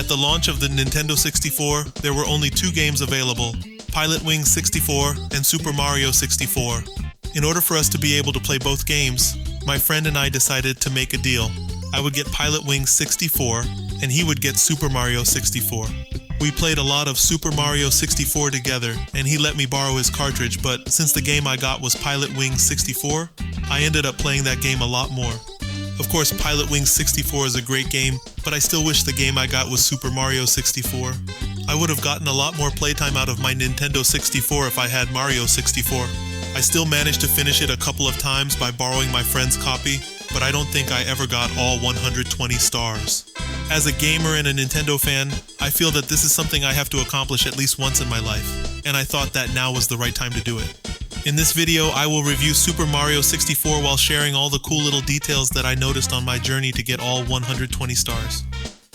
the launch of the Nintendo 64, there were only two games available, Pilot Wings 64 and Super Mario 64. In order for us to be able to play both games, my friend and I decided to make a deal. I would get Pilot Wings 64, and he would get Super Mario 64. We played a lot of Super Mario 64 together, and he let me borrow his cartridge, but since the game I got was Pilot Wings 64, I ended up playing that game a lot more. Of course, Pilot Wings 64 is a great game, but I still wish the game I got was Super Mario 64. I would have gotten a lot more playtime out of my Nintendo 64 if I had Mario 64. I still managed to finish it a couple of times by borrowing my friend's copy, but I don't think I ever got all 120 stars. As a gamer and a Nintendo fan, I feel that this is something I have to accomplish at least once in my life, and I thought that now was the right time to do it. In this video, I will review Super Mario 64 while sharing all the cool little details that I noticed on my journey to get all 120 stars.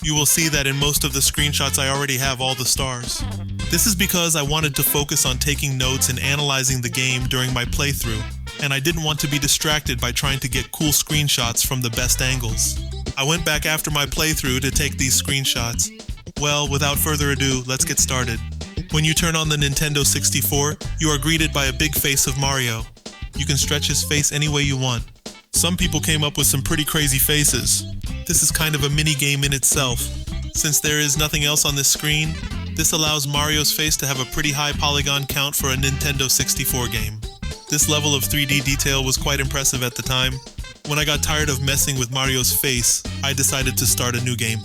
You will see that in most of the screenshots I already have all the stars. This is because I wanted to focus on taking notes and analyzing the game during my playthrough, and I didn't want to be distracted by trying to get cool screenshots from the best angles. I went back after my playthrough to take these screenshots. Well, without further ado, let's get started. When you turn on the Nintendo 64, you are greeted by a big face of Mario. You can stretch his face any way you want. Some people came up with some pretty crazy faces. This is kind of a mini game in itself. Since there is nothing else on this screen, this allows Mario's face to have a pretty high polygon count for a Nintendo 64 game. This level of 3D detail was quite impressive at the time. When I got tired of messing with Mario's face, I decided to start a new game.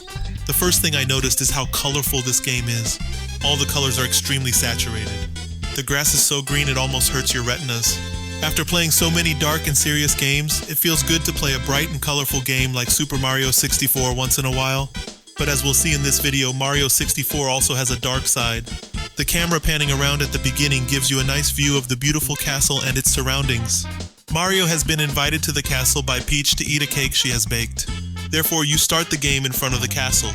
The first thing I noticed is how colorful this game is. All the colors are extremely saturated. The grass is so green it almost hurts your retinas. After playing so many dark and serious games, it feels good to play a bright and colorful game like Super Mario 64 once in a while. But as we'll see in this video, Mario 64 also has a dark side. The camera panning around at the beginning gives you a nice view of the beautiful castle and its surroundings. Mario has been invited to the castle by Peach to eat a cake she has baked. Therefore, you start the game in front of the castle.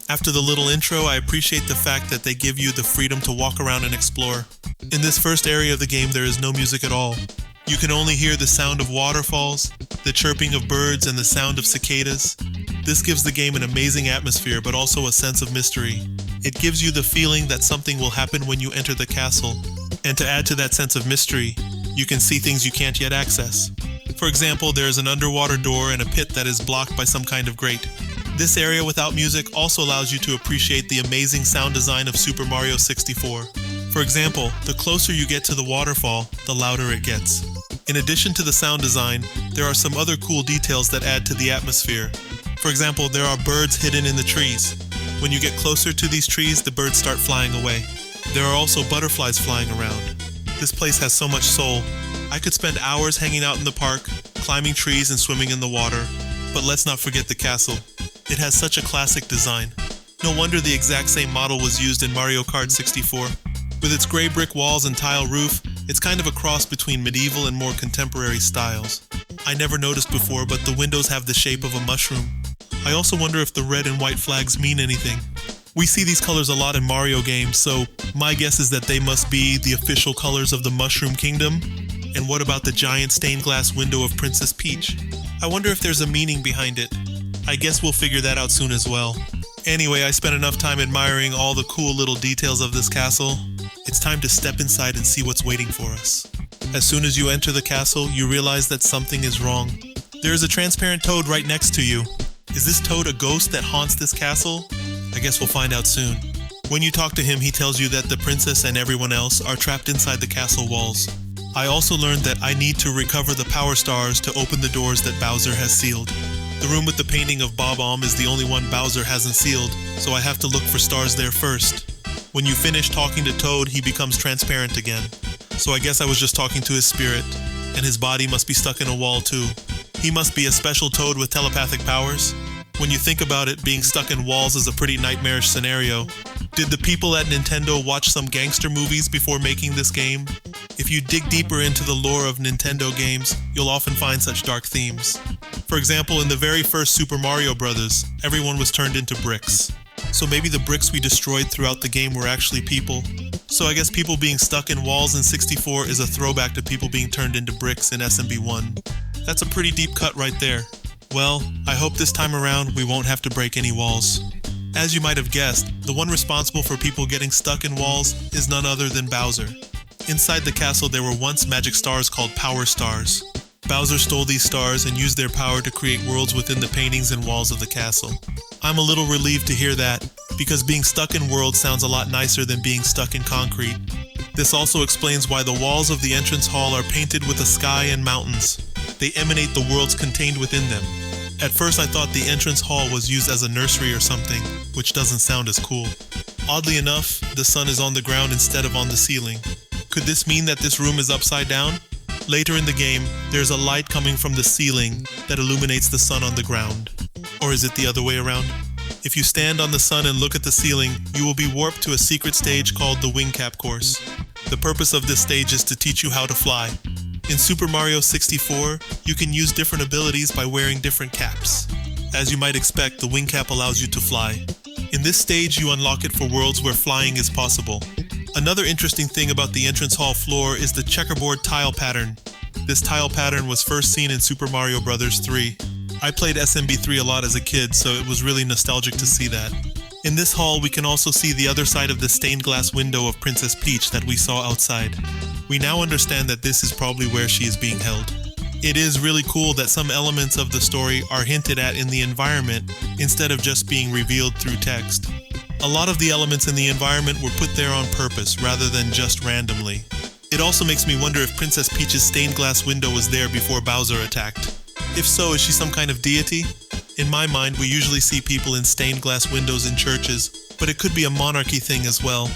After the little intro, I appreciate the fact that they give you the freedom to walk around and explore. In this first area of the game, there is no music at all. You can only hear the sound of waterfalls, the chirping of birds, and the sound of cicadas. This gives the game an amazing atmosphere, but also a sense of mystery. It gives you the feeling that something will happen when you enter the castle. And to add to that sense of mystery, you can see things you can't yet access. For example, there is an underwater door and a pit that is blocked by some kind of grate. This area without music also allows you to appreciate the amazing sound design of Super Mario 64. For example, the closer you get to the waterfall, the louder it gets. In addition to the sound design, there are some other cool details that add to the atmosphere. For example, there are birds hidden in the trees. When you get closer to these trees, the birds start flying away. There are also butterflies flying around. This place has so much soul. I could spend hours hanging out in the park, climbing trees and swimming in the water. But let's not forget the castle. It has such a classic design. No wonder the exact same model was used in Mario Kart 64. With its gray brick walls and tile roof, it's kind of a cross between medieval and more contemporary styles. I never noticed before, but the windows have the shape of a mushroom. I also wonder if the red and white flags mean anything. We see these colors a lot in Mario games, so my guess is that they must be the official colors of the Mushroom Kingdom. And what about the giant stained glass window of Princess Peach? I wonder if there's a meaning behind it. I guess we'll figure that out soon as well. Anyway, I spent enough time admiring all the cool little details of this castle. It's time to step inside and see what's waiting for us. As soon as you enter the castle, you realize that something is wrong. There is a transparent toad right next to you. Is this toad a ghost that haunts this castle? I guess we'll find out soon. When you talk to him, he tells you that the princess and everyone else are trapped inside the castle walls. I also learned that I need to recover the power stars to open the doors that Bowser has sealed. The room with the painting of Bob-omb is the only one Bowser hasn't sealed, so I have to look for stars there first. When you finish talking to Toad, he becomes transparent again. So I guess I was just talking to his spirit, and his body must be stuck in a wall too. He must be a special Toad with telepathic powers. When you think about it, being stuck in walls is a pretty nightmarish scenario. Did the people at Nintendo watch some gangster movies before making this game? If you dig deeper into the lore of Nintendo games, you'll often find such dark themes. For example, in the very first Super Mario Bros., everyone was turned into bricks. So maybe the bricks we destroyed throughout the game were actually people. So I guess people being stuck in walls in 64 is a throwback to people being turned into bricks in SMB1. That's a pretty deep cut right there. Well, I hope this time around we won't have to break any walls. As you might have guessed, the one responsible for people getting stuck in walls is none other than Bowser. Inside the castle there were once magic stars called Power Stars. Bowser stole these stars and used their power to create worlds within the paintings and walls of the castle. I'm a little relieved to hear that, because being stuck in worlds sounds a lot nicer than being stuck in concrete. This also explains why the walls of the entrance hall are painted with a sky and mountains. They emanate the worlds contained within them. At first I thought the entrance hall was used as a nursery or something, which doesn't sound as cool. Oddly enough, the sun is on the ground instead of on the ceiling. Could this mean that this room is upside down? Later in the game, there's a light coming from the ceiling that illuminates the sun on the ground. Or is it the other way around? If you stand on the sun and look at the ceiling, you will be warped to a secret stage called the Wing Cap course. The purpose of this stage is to teach you how to fly. In Super Mario 64, you can use different abilities by wearing different caps. As you might expect, the Wing Cap allows you to fly. In this stage, you unlock it for worlds where flying is possible. Another interesting thing about the entrance hall floor is the checkerboard tile pattern. This tile pattern was first seen in Super Mario Bros. 3. I played SMB3 a lot as a kid, so it was really nostalgic to see that. In this hall, we can also see the other side of the stained glass window of Princess Peach that we saw outside. We now understand that this is probably where she is being held. It is really cool that some elements of the story are hinted at in the environment instead of just being revealed through text. A lot of the elements in the environment were put there on purpose rather than just randomly. It also makes me wonder if Princess Peach's stained glass window was there before Bowser attacked. If so, is she some kind of deity? In my mind, we usually see people in stained glass windows in churches, but it could be a monarchy thing as well.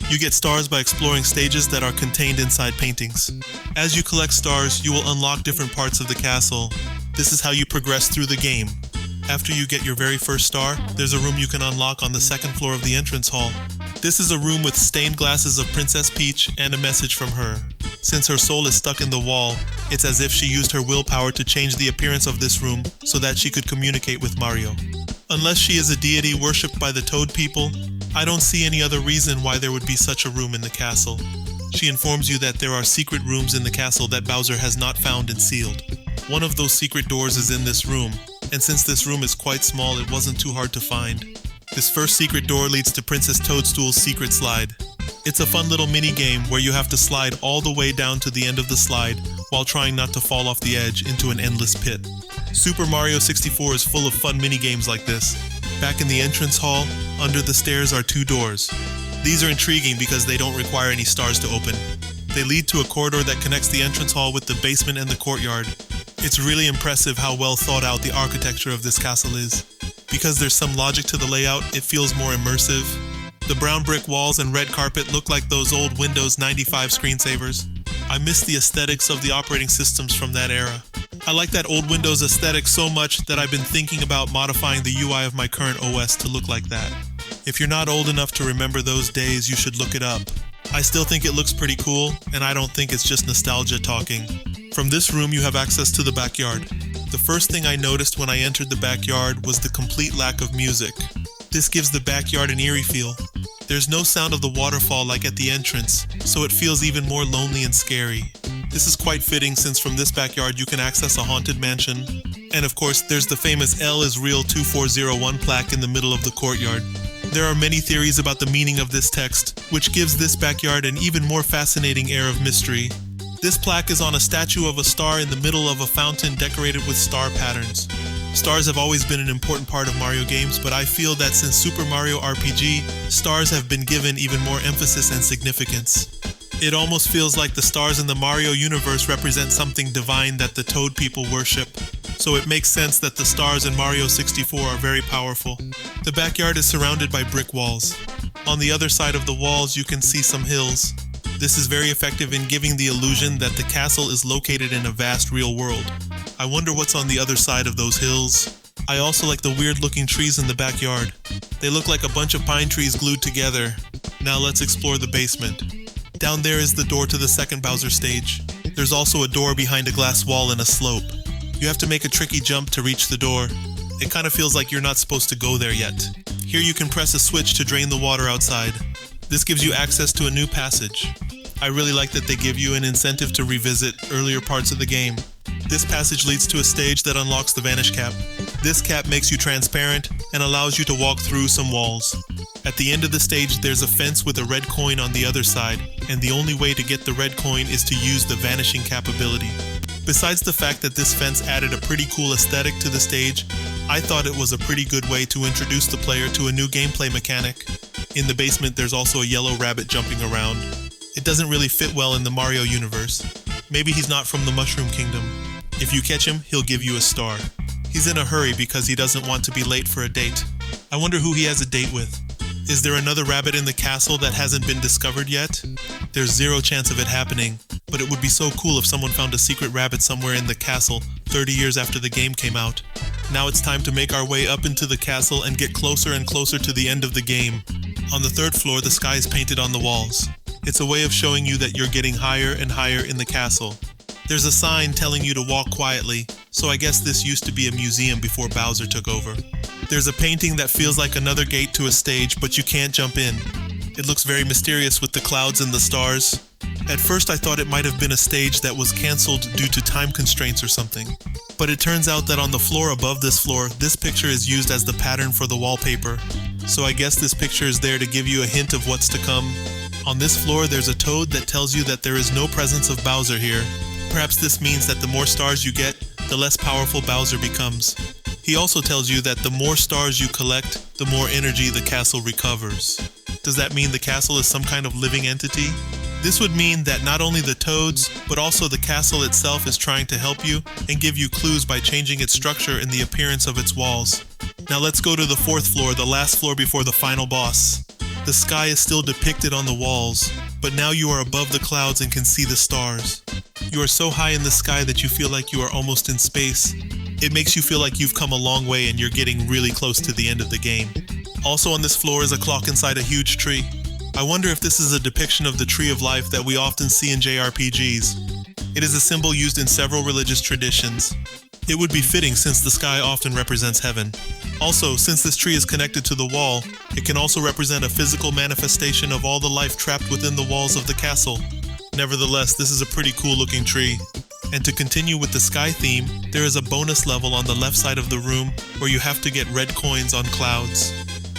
You get stars by exploring stages that are contained inside paintings. As you collect stars, you will unlock different parts of the castle. This is how you progress through the game. After you get your very first star, there's a room you can unlock on the second floor of the entrance hall. This is a room with stained glasses of Princess Peach and a message from her. Since her soul is stuck in the wall, it's as if she used her willpower to change the appearance of this room so that she could communicate with Mario. Unless she is a deity worshipped by the Toad people, I don't see any other reason why there would be such a room in the castle. She informs you that there are secret rooms in the castle that Bowser has not found and sealed. One of those secret doors is in this room, and since this room is quite small, it wasn't too hard to find. This first secret door leads to Princess Toadstool's secret slide. It's a fun little mini game where you have to slide all the way down to the end of the slide while trying not to fall off the edge into an endless pit. Super Mario 64 is full of fun mini games like this. Back in the entrance hall, under the stairs are two doors. These are intriguing because they don't require any stars to open. They lead to a corridor that connects the entrance hall with the basement and the courtyard. It's really impressive how well thought out the architecture of this castle is. Because there's some logic to the layout, it feels more immersive. The brown brick walls and red carpet look like those old Windows 95 screensavers. I miss the aesthetics of the operating systems from that era. I like that old Windows aesthetic so much that I've been thinking about modifying the UI of my current OS to look like that. If you're not old enough to remember those days, you should look it up. I still think it looks pretty cool, and I don't think it's just nostalgia talking. From this room, you have access to the backyard. The first thing I noticed when I entered the backyard was the complete lack of music. This gives the backyard an eerie feel. There's no sound of the waterfall like at the entrance, so it feels even more lonely and scary. This is quite fitting since from this backyard you can access a haunted mansion. And of course, there's the famous L is Real 2401 plaque in the middle of the courtyard. There are many theories about the meaning of this text, which gives this backyard an even more fascinating air of mystery. This plaque is on a statue of a star in the middle of a fountain decorated with star patterns. Stars have always been an important part of Mario games, but I feel that since Super Mario RPG, stars have been given even more emphasis and significance. It almost feels like the stars in the Mario universe represent something divine that the Toad people worship. So it makes sense that the stars in Mario 64 are very powerful. The backyard is surrounded by brick walls. On the other side of the walls, you can see some hills. This is very effective in giving the illusion that the castle is located in a vast real world. I wonder what's on the other side of those hills. I also like the weird looking trees in the backyard. They look like a bunch of pine trees glued together. Now let's explore the basement. Down there is the door to the second Bowser stage. There's also a door behind a glass wall and a slope. You have to make a tricky jump to reach the door. It kind of feels like you're not supposed to go there yet. Here you can press a switch to drain the water outside. This gives you access to a new passage. I really like that they give you an incentive to revisit earlier parts of the game. This passage leads to a stage that unlocks the Vanish Cap. This cap makes you transparent and allows you to walk through some walls. At the end of the stage, there's a fence with a red coin on the other side, and the only way to get the red coin is to use the vanishing cap ability. Besides the fact that this fence added a pretty cool aesthetic to the stage, I thought it was a pretty good way to introduce the player to a new gameplay mechanic. In the basement, there's also a yellow rabbit jumping around. It doesn't really fit well in the Mario universe. Maybe he's not from the Mushroom Kingdom. If you catch him, he'll give you a star. He's in a hurry because he doesn't want to be late for a date. I wonder who he has a date with. Is there another rabbit in the castle that hasn't been discovered yet? There's zero chance of it happening, but it would be so cool if someone found a secret rabbit somewhere in the castle 30 years after the game came out. Now it's time to make our way up into the castle and get closer and closer to the end of the game. On the third floor, the sky is painted on the walls. It's a way of showing you that you're getting higher and higher in the castle. There's a sign telling you to walk quietly, so I guess this used to be a museum before Bowser took over. There's a painting that feels like another gate to a stage, but you can't jump in. It looks very mysterious with the clouds and the stars. At first I thought it might have been a stage that was cancelled due to time constraints or something. But it turns out that on the floor above this floor, this picture is used as the pattern for the wallpaper. So I guess this picture is there to give you a hint of what's to come. On this floor there's a toad that tells you that there is no presence of Bowser here. Perhaps this means that the more stars you get, the less powerful Bowser becomes. He also tells you that the more stars you collect, the more energy the castle recovers. Does that mean the castle is some kind of living entity? This would mean that not only the toads, but also the castle itself is trying to help you and give you clues by changing its structure and the appearance of its walls. Now let's go to the fourth floor, the last floor before the final boss. The sky is still depicted on the walls, but now you are above the clouds and can see the stars. You are so high in the sky that you feel like you are almost in space. It makes you feel like you've come a long way and you're getting really close to the end of the game. Also on this floor is a clock inside a huge tree. I wonder if this is a depiction of the Tree of Life that we often see in JRPGs. It is a symbol used in several religious traditions. It would be fitting since the sky often represents heaven. Also, since this tree is connected to the wall, it can also represent a physical manifestation of all the life trapped within the walls of the castle. Nevertheless, this is a pretty cool looking tree. And to continue with the sky theme, there is a bonus level on the left side of the room where you have to get red coins on clouds.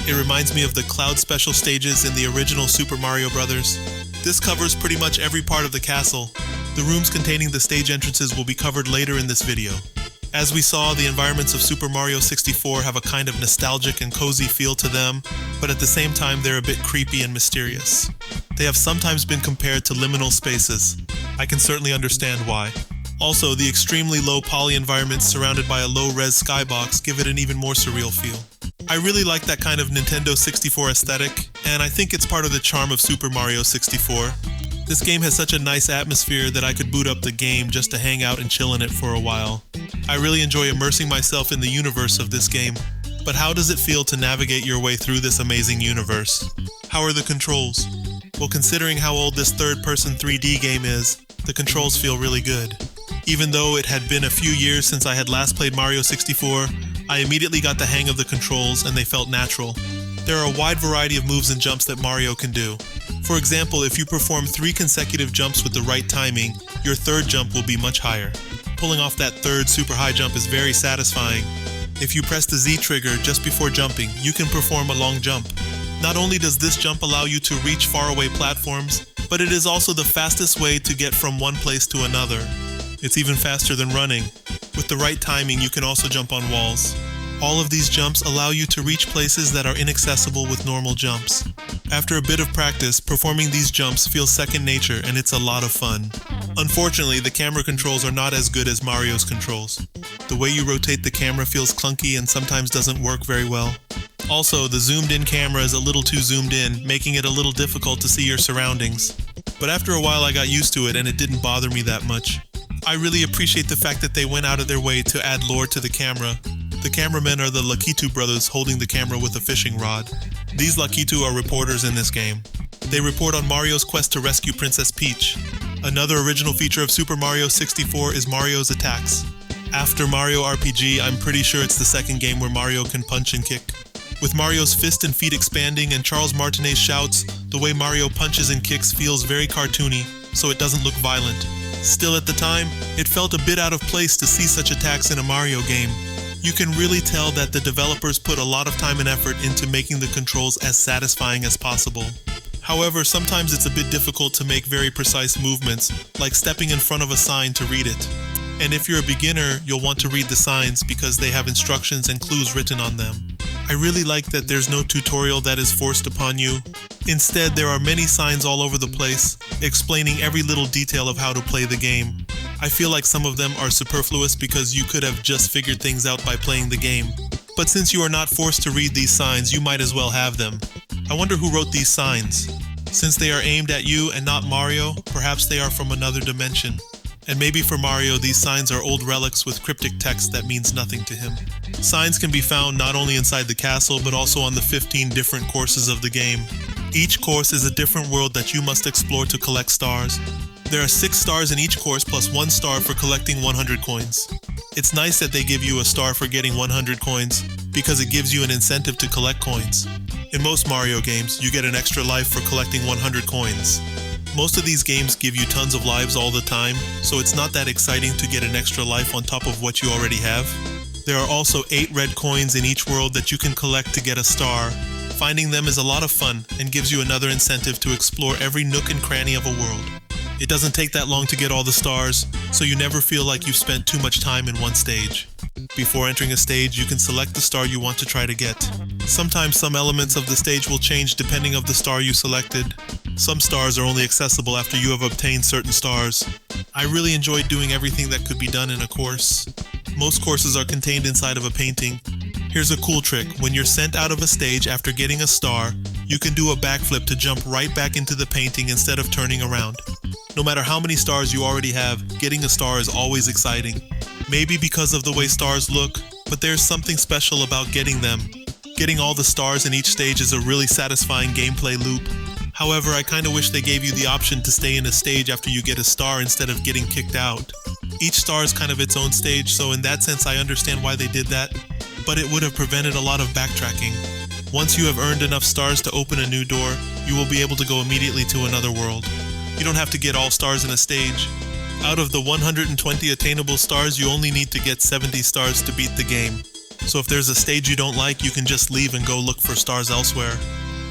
It reminds me of the cloud special stages in the original Super Mario Bros. This covers pretty much every part of the castle. The rooms containing the stage entrances will be covered later in this video. As we saw, the environments of Super Mario 64 have a kind of nostalgic and cozy feel to them, but at the same time they're a bit creepy and mysterious. They have sometimes been compared to liminal spaces. I can certainly understand why. Also, the extremely low poly environments surrounded by a low-res skybox give it an even more surreal feel. I really like that kind of Nintendo 64 aesthetic, and I think it's part of the charm of Super Mario 64. This game has such a nice atmosphere that I could boot up the game just to hang out and chill in it for a while. I really enjoy immersing myself in the universe of this game. But how does it feel to navigate your way through this amazing universe? How are the controls? Well, considering how old this third-person 3D game is, the controls feel really good. Even though it had been a few years since I had last played Mario 64, I immediately got the hang of the controls and they felt natural. There are a wide variety of moves and jumps that Mario can do. For example, if you perform 3 consecutive jumps with the right timing, your third jump will be much higher. Pulling off that third super high jump is very satisfying. If you press the Z trigger just before jumping, you can perform a long jump. Not only does this jump allow you to reach faraway platforms, but it is also the fastest way to get from one place to another. It's even faster than running. With the right timing, you can also jump on walls. All of these jumps allow you to reach places that are inaccessible with normal jumps. After a bit of practice, performing these jumps feels second nature and it's a lot of fun. Unfortunately, the camera controls are not as good as Mario's controls. The way you rotate the camera feels clunky and sometimes doesn't work very well. Also, the zoomed-in camera is a little too zoomed in, making it a little difficult to see your surroundings. But after a while I got used to it and it didn't bother me that much. I really appreciate the fact that they went out of their way to add lore to the camera. The cameramen are the Lakitu brothers holding the camera with a fishing rod. These Lakitu are reporters in this game. They report on Mario's quest to rescue Princess Peach. Another original feature of Super Mario 64 is Mario's attacks. After Mario RPG, I'm pretty sure it's the second game where Mario can punch and kick. With Mario's fist and feet expanding and Charles Martinet's shouts, the way Mario punches and kicks feels very cartoony, so it doesn't look violent. Still, at the time, it felt a bit out of place to see such attacks in a Mario game. You can really tell that the developers put a lot of time and effort into making the controls as satisfying as possible. However, sometimes it's a bit difficult to make very precise movements, like stepping in front of a sign to read it. And if you're a beginner, you'll want to read the signs because they have instructions and clues written on them. I really like that there's no tutorial that is forced upon you. Instead, there are many signs all over the place, explaining every little detail of how to play the game. I feel like some of them are superfluous because you could have just figured things out by playing the game. But since you are not forced to read these signs, you might as well have them. I wonder who wrote these signs. Since they are aimed at you and not Mario, perhaps they are from another dimension. And maybe for Mario, these signs are old relics with cryptic text that means nothing to him. Signs can be found not only inside the castle, but also on the 15 different courses of the game. Each course is a different world that you must explore to collect stars. There are 6 stars in each course plus 1 star for collecting 100 coins. It's nice that they give you a star for getting 100 coins, because it gives you an incentive to collect coins. In most Mario games, you get an extra life for collecting 100 coins. Most of these games give you tons of lives all the time, so it's not that exciting to get an extra life on top of what you already have. There are also 8 red coins in each world that you can collect to get a star. Finding them is a lot of fun and gives you another incentive to explore every nook and cranny of a world. It doesn't take that long to get all the stars, so you never feel like you've spent too much time in one stage. Before entering a stage, you can select the star you want to try to get. Sometimes some elements of the stage will change depending on the star you selected. Some stars are only accessible after you have obtained certain stars. I really enjoyed doing everything that could be done in a course. Most courses are contained inside of a painting. Here's a cool trick. When you're sent out of a stage after getting a star, you can do a backflip to jump right back into the painting instead of turning around. No matter how many stars you already have, getting a star is always exciting. Maybe because of the way stars look, but there's something special about getting them. Getting all the stars in each stage is a really satisfying gameplay loop. However, I kinda wish they gave you the option to stay in a stage after you get a star instead of getting kicked out. Each star is kind of its own stage, so in that sense I understand why they did that, but it would have prevented a lot of backtracking. Once you have earned enough stars to open a new door, you will be able to go immediately to another world. You don't have to get all stars in a stage. Out of the 120 attainable stars, you only need to get 70 stars to beat the game. So if there's a stage you don't like, you can just leave and go look for stars elsewhere.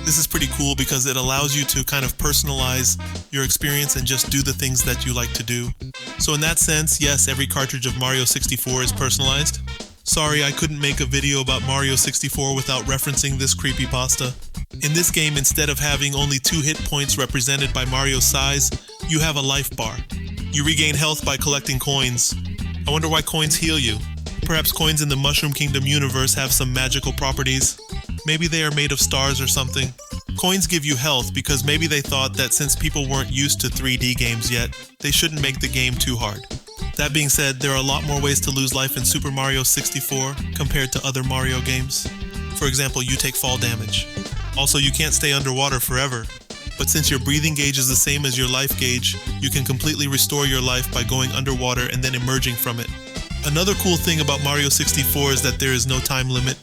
This is pretty cool because it allows you to kind of personalize your experience and just do the things that you like to do. So in that sense, yes, every cartridge of Mario 64 is personalized. Sorry, I couldn't make a video about Mario 64 without referencing this creepypasta. In this game, instead of having only 2 hit points represented by Mario's size, you have a life bar. You regain health by collecting coins. I wonder why coins heal you. Perhaps coins in the Mushroom Kingdom universe have some magical properties. Maybe they are made of stars or something. Coins give you health because maybe they thought that since people weren't used to 3D games yet, they shouldn't make the game too hard. That being said, there are a lot more ways to lose life in Super Mario 64 compared to other Mario games. For example, you take fall damage. Also, you can't stay underwater forever. But since your breathing gauge is the same as your life gauge, you can completely restore your life by going underwater and then emerging from it. Another cool thing about Mario 64 is that there is no time limit.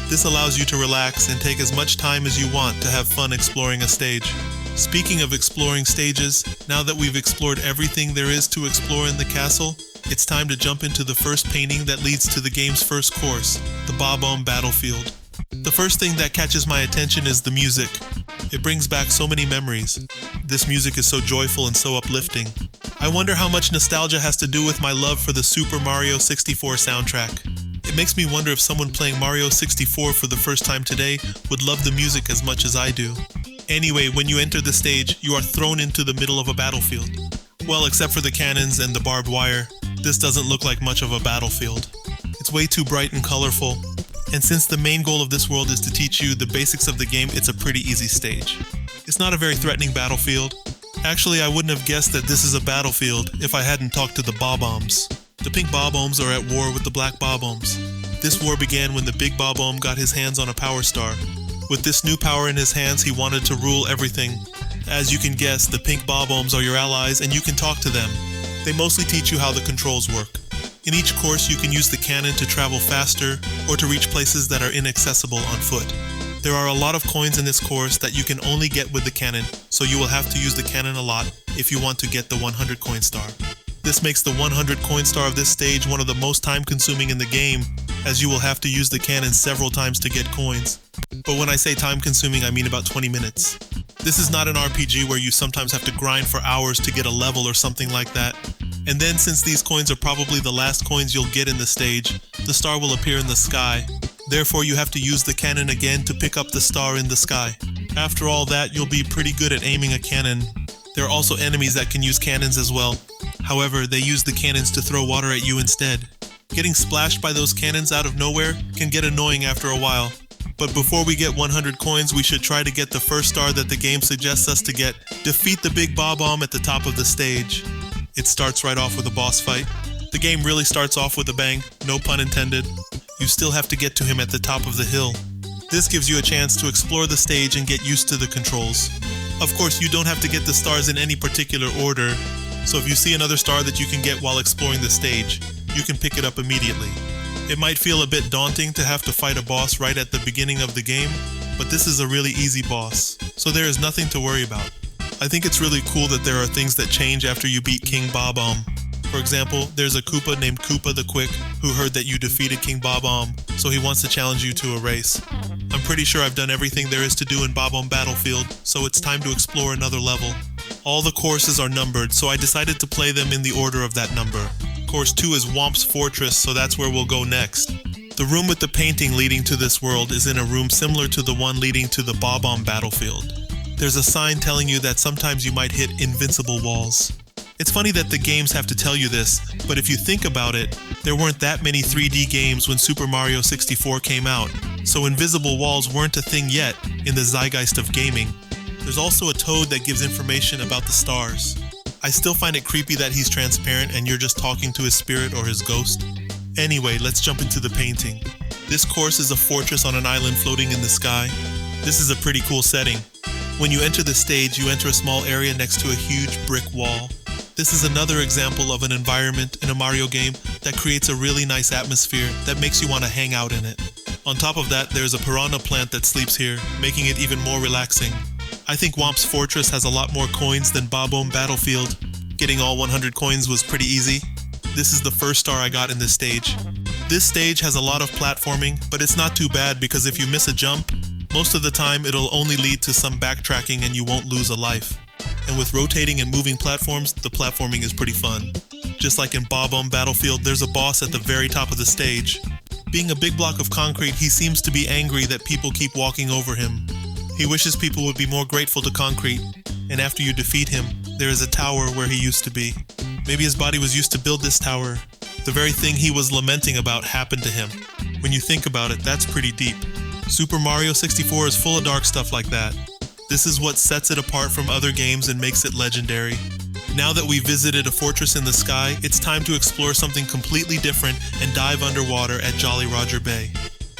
This allows you to relax and take as much time as you want to have fun exploring a stage. Speaking of exploring stages, now that we've explored everything there is to explore in the castle, it's time to jump into the first painting that leads to the game's first course, the Bob-omb Battlefield. The first thing that catches my attention is the music. It brings back so many memories. This music is so joyful and so uplifting. I wonder how much nostalgia has to do with my love for the Super Mario 64 soundtrack. It makes me wonder if someone playing Mario 64 for the first time today would love the music as much as I do. Anyway, when you enter the stage, you are thrown into the middle of a battlefield. Well, except for the cannons and the barbed wire, this doesn't look like much of a battlefield. It's way too bright and colorful. And since the main goal of this world is to teach you the basics of the game, it's a pretty easy stage. It's not a very threatening battlefield. Actually, I wouldn't have guessed that this is a battlefield if I hadn't talked to the Bob-ombs. The pink Bob-ombs are at war with the black Bob-ombs. This war began when the big Bob-omb got his hands on a power star. With this new power in his hands, he wanted to rule everything. As you can guess, the pink Bob-ombs are your allies and you can talk to them. They mostly teach you how the controls work. In each course, you can use the cannon to travel faster or to reach places that are inaccessible on foot. There are a lot of coins in this course that you can only get with the cannon, so you will have to use the cannon a lot if you want to get the 100 coin star. This makes the 100 coin star of this stage one of the most time-consuming in the game, as you will have to use the cannon several times to get coins. But when I say time-consuming, I mean about 20 minutes. This is not an RPG where you sometimes have to grind for hours to get a level or something like that. And then, since these coins are probably the last coins you'll get in the stage, the star will appear in the sky. Therefore, you have to use the cannon again to pick up the star in the sky. After all that, you'll be pretty good at aiming a cannon. There are also enemies that can use cannons as well. However, they use the cannons to throw water at you instead. Getting splashed by those cannons out of nowhere can get annoying after a while. But before we get 100 coins, we should try to get the first star that the game suggests us to get. Defeat the big Bob-omb at the top of the stage. It starts right off with a boss fight. The game really starts off with a bang, no pun intended. You still have to get to him at the top of the hill. This gives you a chance to explore the stage and get used to the controls. Of course, you don't have to get the stars in any particular order, so if you see another star that you can get while exploring the stage, you can pick it up immediately. It might feel a bit daunting to have to fight a boss right at the beginning of the game, but this is a really easy boss, so there is nothing to worry about. I think it's really cool that there are things that change after you beat King Bob-omb. For example, there's a Koopa named Koopa the Quick who heard that you defeated King Bob-omb, so he wants to challenge you to a race. I'm pretty sure I've done everything there is to do in Bob-omb Battlefield, so it's time to explore another level. All the courses are numbered, so I decided to play them in the order of that number. Course 2 is Whomp's Fortress, so that's where we'll go next. The room with the painting leading to this world is in a room similar to the one leading to the Bob-omb Battlefield. There's a sign telling you that sometimes you might hit invincible walls. It's funny that the games have to tell you this, but if you think about it, there weren't that many 3D games when Super Mario 64 came out, so invisible walls weren't a thing yet in the zeitgeist of gaming. There's also a toad that gives information about the stars. I still find it creepy that he's transparent and you're just talking to his spirit or his ghost. Anyway, let's jump into the painting. This course is a fortress on an island floating in the sky. This is a pretty cool setting. When you enter the stage, you enter a small area next to a huge brick wall. This is another example of an environment in a Mario game that creates a really nice atmosphere that makes you want to hang out in it. On top of that, there's a piranha plant that sleeps here, making it even more relaxing. I think Whomp's Fortress has a lot more coins than Bob-omb Battlefield. Getting all 100 coins was pretty easy. This is the first star I got in this stage. This stage has a lot of platforming, but it's not too bad because if you miss a jump, most of the time it'll only lead to some backtracking and you won't lose a life. And with rotating and moving platforms, the platforming is pretty fun. Just like in Bob-omb Battlefield, there's a boss at the very top of the stage. Being a big block of concrete, he seems to be angry that people keep walking over him. He wishes people would be more grateful to concrete, and after you defeat him, there is a tower where he used to be. Maybe his body was used to build this tower. The very thing he was lamenting about happened to him. When you think about it, that's pretty deep. Super Mario 64 is full of dark stuff like that. This is what sets it apart from other games and makes it legendary. Now that we've visited a fortress in the sky, it's time to explore something completely different and dive underwater at Jolly Roger Bay.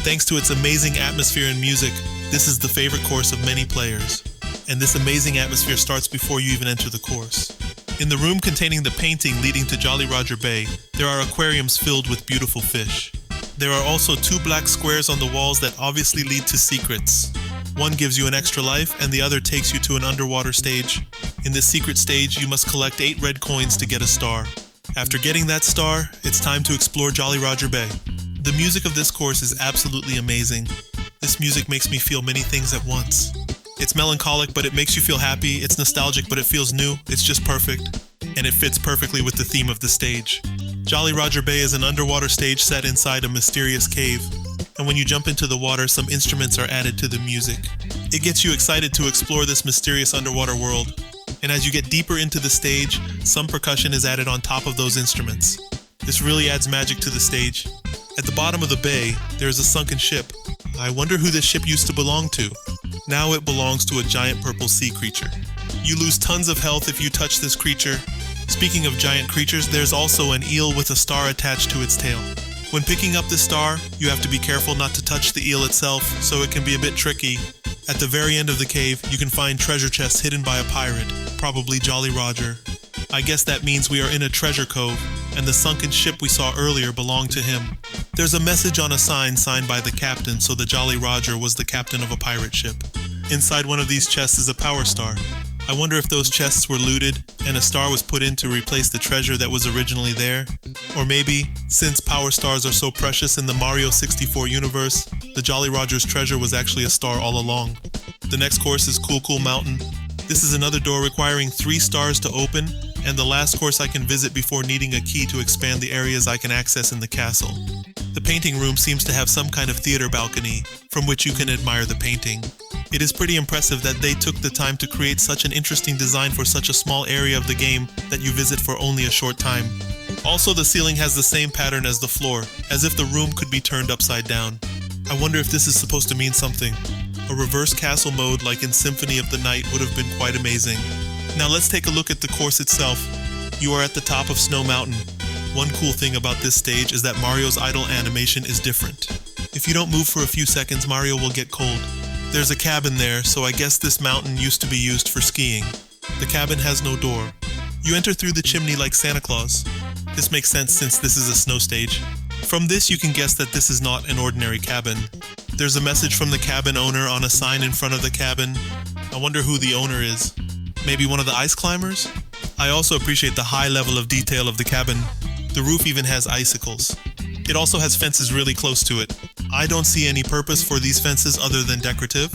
Thanks to its amazing atmosphere and music, this is the favorite course of many players. And this amazing atmosphere starts before you even enter the course. In the room containing the painting leading to Jolly Roger Bay, there are aquariums filled with beautiful fish. There are also 2 black squares on the walls that obviously lead to secrets. One gives you an extra life and the other takes you to an underwater stage. In this secret stage, you must collect 8 red coins to get a star. After getting that star, it's time to explore Jolly Roger Bay. The music of this course is absolutely amazing. This music makes me feel many things at once. It's melancholic, but it makes you feel happy. It's nostalgic, but it feels new. It's just perfect. And it fits perfectly with the theme of the stage. Jolly Roger Bay is an underwater stage set inside a mysterious cave. And when you jump into the water, some instruments are added to the music. It gets you excited to explore this mysterious underwater world. And as you get deeper into the stage, some percussion is added on top of those instruments. This really adds magic to the stage. At the bottom of the bay, there is a sunken ship. I wonder who this ship used to belong to. Now it belongs to a giant purple sea creature. You lose tons of health if you touch this creature. Speaking of giant creatures, there's also an eel with a star attached to its tail. When picking up this star, you have to be careful not to touch the eel itself, so it can be a bit tricky. At the very end of the cave, you can find treasure chests hidden by a pirate, probably Jolly Roger. I guess that means we are in a treasure cove, and the sunken ship we saw earlier belonged to him. There's a message on a sign signed by the captain, so the Jolly Roger was the captain of a pirate ship. Inside one of these chests is a power star. I wonder if those chests were looted and a star was put in to replace the treasure that was originally there. Or maybe, since power stars are so precious in the Mario 64 universe, the Jolly Roger's treasure was actually a star all along. The next course is Cool Cool Mountain. This is another door requiring 3 stars to open, and the last course I can visit before needing a key to expand the areas I can access in the castle. The painting room seems to have some kind of theater balcony, from which you can admire the painting. It is pretty impressive that they took the time to create such an interesting design for such a small area of the game that you visit for only a short time. Also, the ceiling has the same pattern as the floor, as if the room could be turned upside down. I wonder if this is supposed to mean something. A reverse castle mode like in Symphony of the Night would have been quite amazing. Now let's take a look at the course itself. You are at the top of Snow Mountain. One cool thing about this stage is that Mario's idle animation is different. If you don't move for a few seconds, Mario will get cold. There's a cabin there, so I guess this mountain used to be used for skiing. The cabin has no door. You enter through the chimney like Santa Claus. This makes sense since this is a snow stage. From this you can guess that this is not an ordinary cabin. There's a message from the cabin owner on a sign in front of the cabin. I wonder who the owner is. Maybe one of the ice climbers? I also appreciate the high level of detail of the cabin. The roof even has icicles. It also has fences really close to it. I don't see any purpose for these fences other than decorative,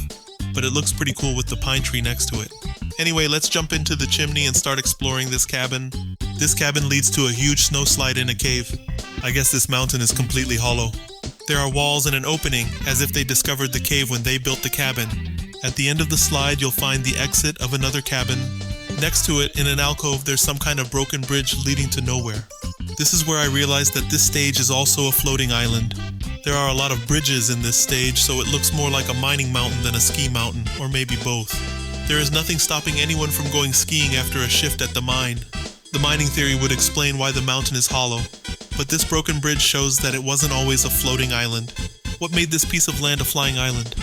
but it looks pretty cool with the pine tree next to it. Anyway, let's jump into the chimney and start exploring this cabin. This cabin leads to a huge snow slide in a cave. I guess this mountain is completely hollow. There are walls and an opening, as if they discovered the cave when they built the cabin. At the end of the slide, you'll find the exit of another cabin. Next to it, in an alcove, there's some kind of broken bridge leading to nowhere. This is where I realized that this stage is also a floating island. There are a lot of bridges in this stage, so it looks more like a mining mountain than a ski mountain, or maybe both. There is nothing stopping anyone from going skiing after a shift at the mine. The mining theory would explain why the mountain is hollow, but this broken bridge shows that it wasn't always a floating island. What made this piece of land a flying island?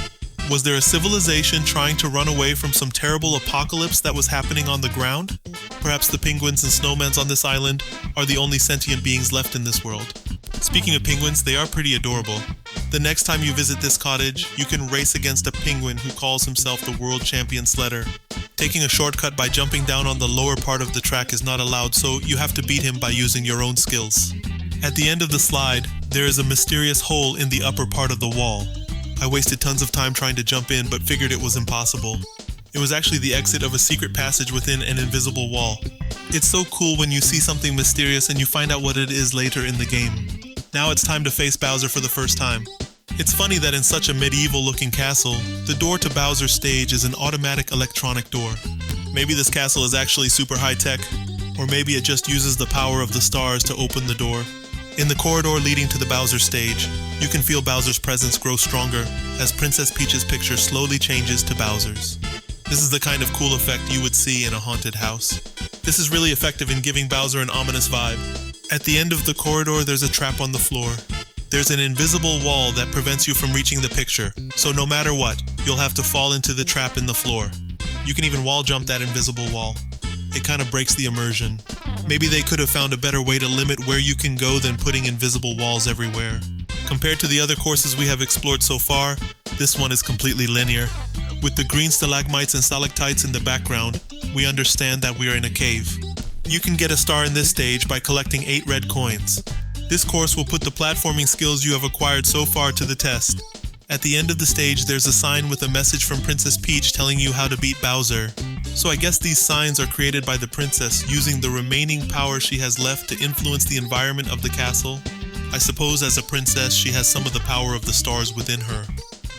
Was there a civilization trying to run away from some terrible apocalypse that was happening on the ground? Perhaps the penguins and snowmen on this island are the only sentient beings left in this world. Speaking of penguins, they are pretty adorable. The next time you visit this cottage, you can race against a penguin who calls himself the world champion sledder. Taking a shortcut by jumping down on the lower part of the track is not allowed, so you have to beat him by using your own skills. At the end of the slide, there is a mysterious hole in the upper part of the wall. I wasted tons of time trying to jump in, but figured it was impossible. It was actually the exit of a secret passage within an invisible wall. It's so cool when you see something mysterious and you find out what it is later in the game. Now it's time to face Bowser for the first time. It's funny that in such a medieval-looking castle, the door to Bowser's stage is an automatic electronic door. Maybe this castle is actually super high-tech, or maybe it just uses the power of the stars to open the door. In the corridor leading to the Bowser stage, you can feel Bowser's presence grow stronger as Princess Peach's picture slowly changes to Bowser's. This is the kind of cool effect you would see in a haunted house. This is really effective in giving Bowser an ominous vibe. At the end of the corridor, there's a trap on the floor. There's an invisible wall that prevents you from reaching the picture, so no matter what, you'll have to fall into the trap in the floor. You can even wall jump that invisible wall. It kind of breaks the immersion. Maybe they could have found a better way to limit where you can go than putting invisible walls everywhere. Compared to the other courses we have explored so far, this one is completely linear. With the green stalagmites and stalactites in the background, we understand that we are in a cave. You can get a star in this stage by collecting 8 red coins. This course will put the platforming skills you have acquired so far to the test. At the end of the stage, there's a sign with a message from Princess Peach telling you how to beat Bowser. So I guess these signs are created by the princess using the remaining power she has left to influence the environment of the castle. I suppose as a princess, she has some of the power of the stars within her.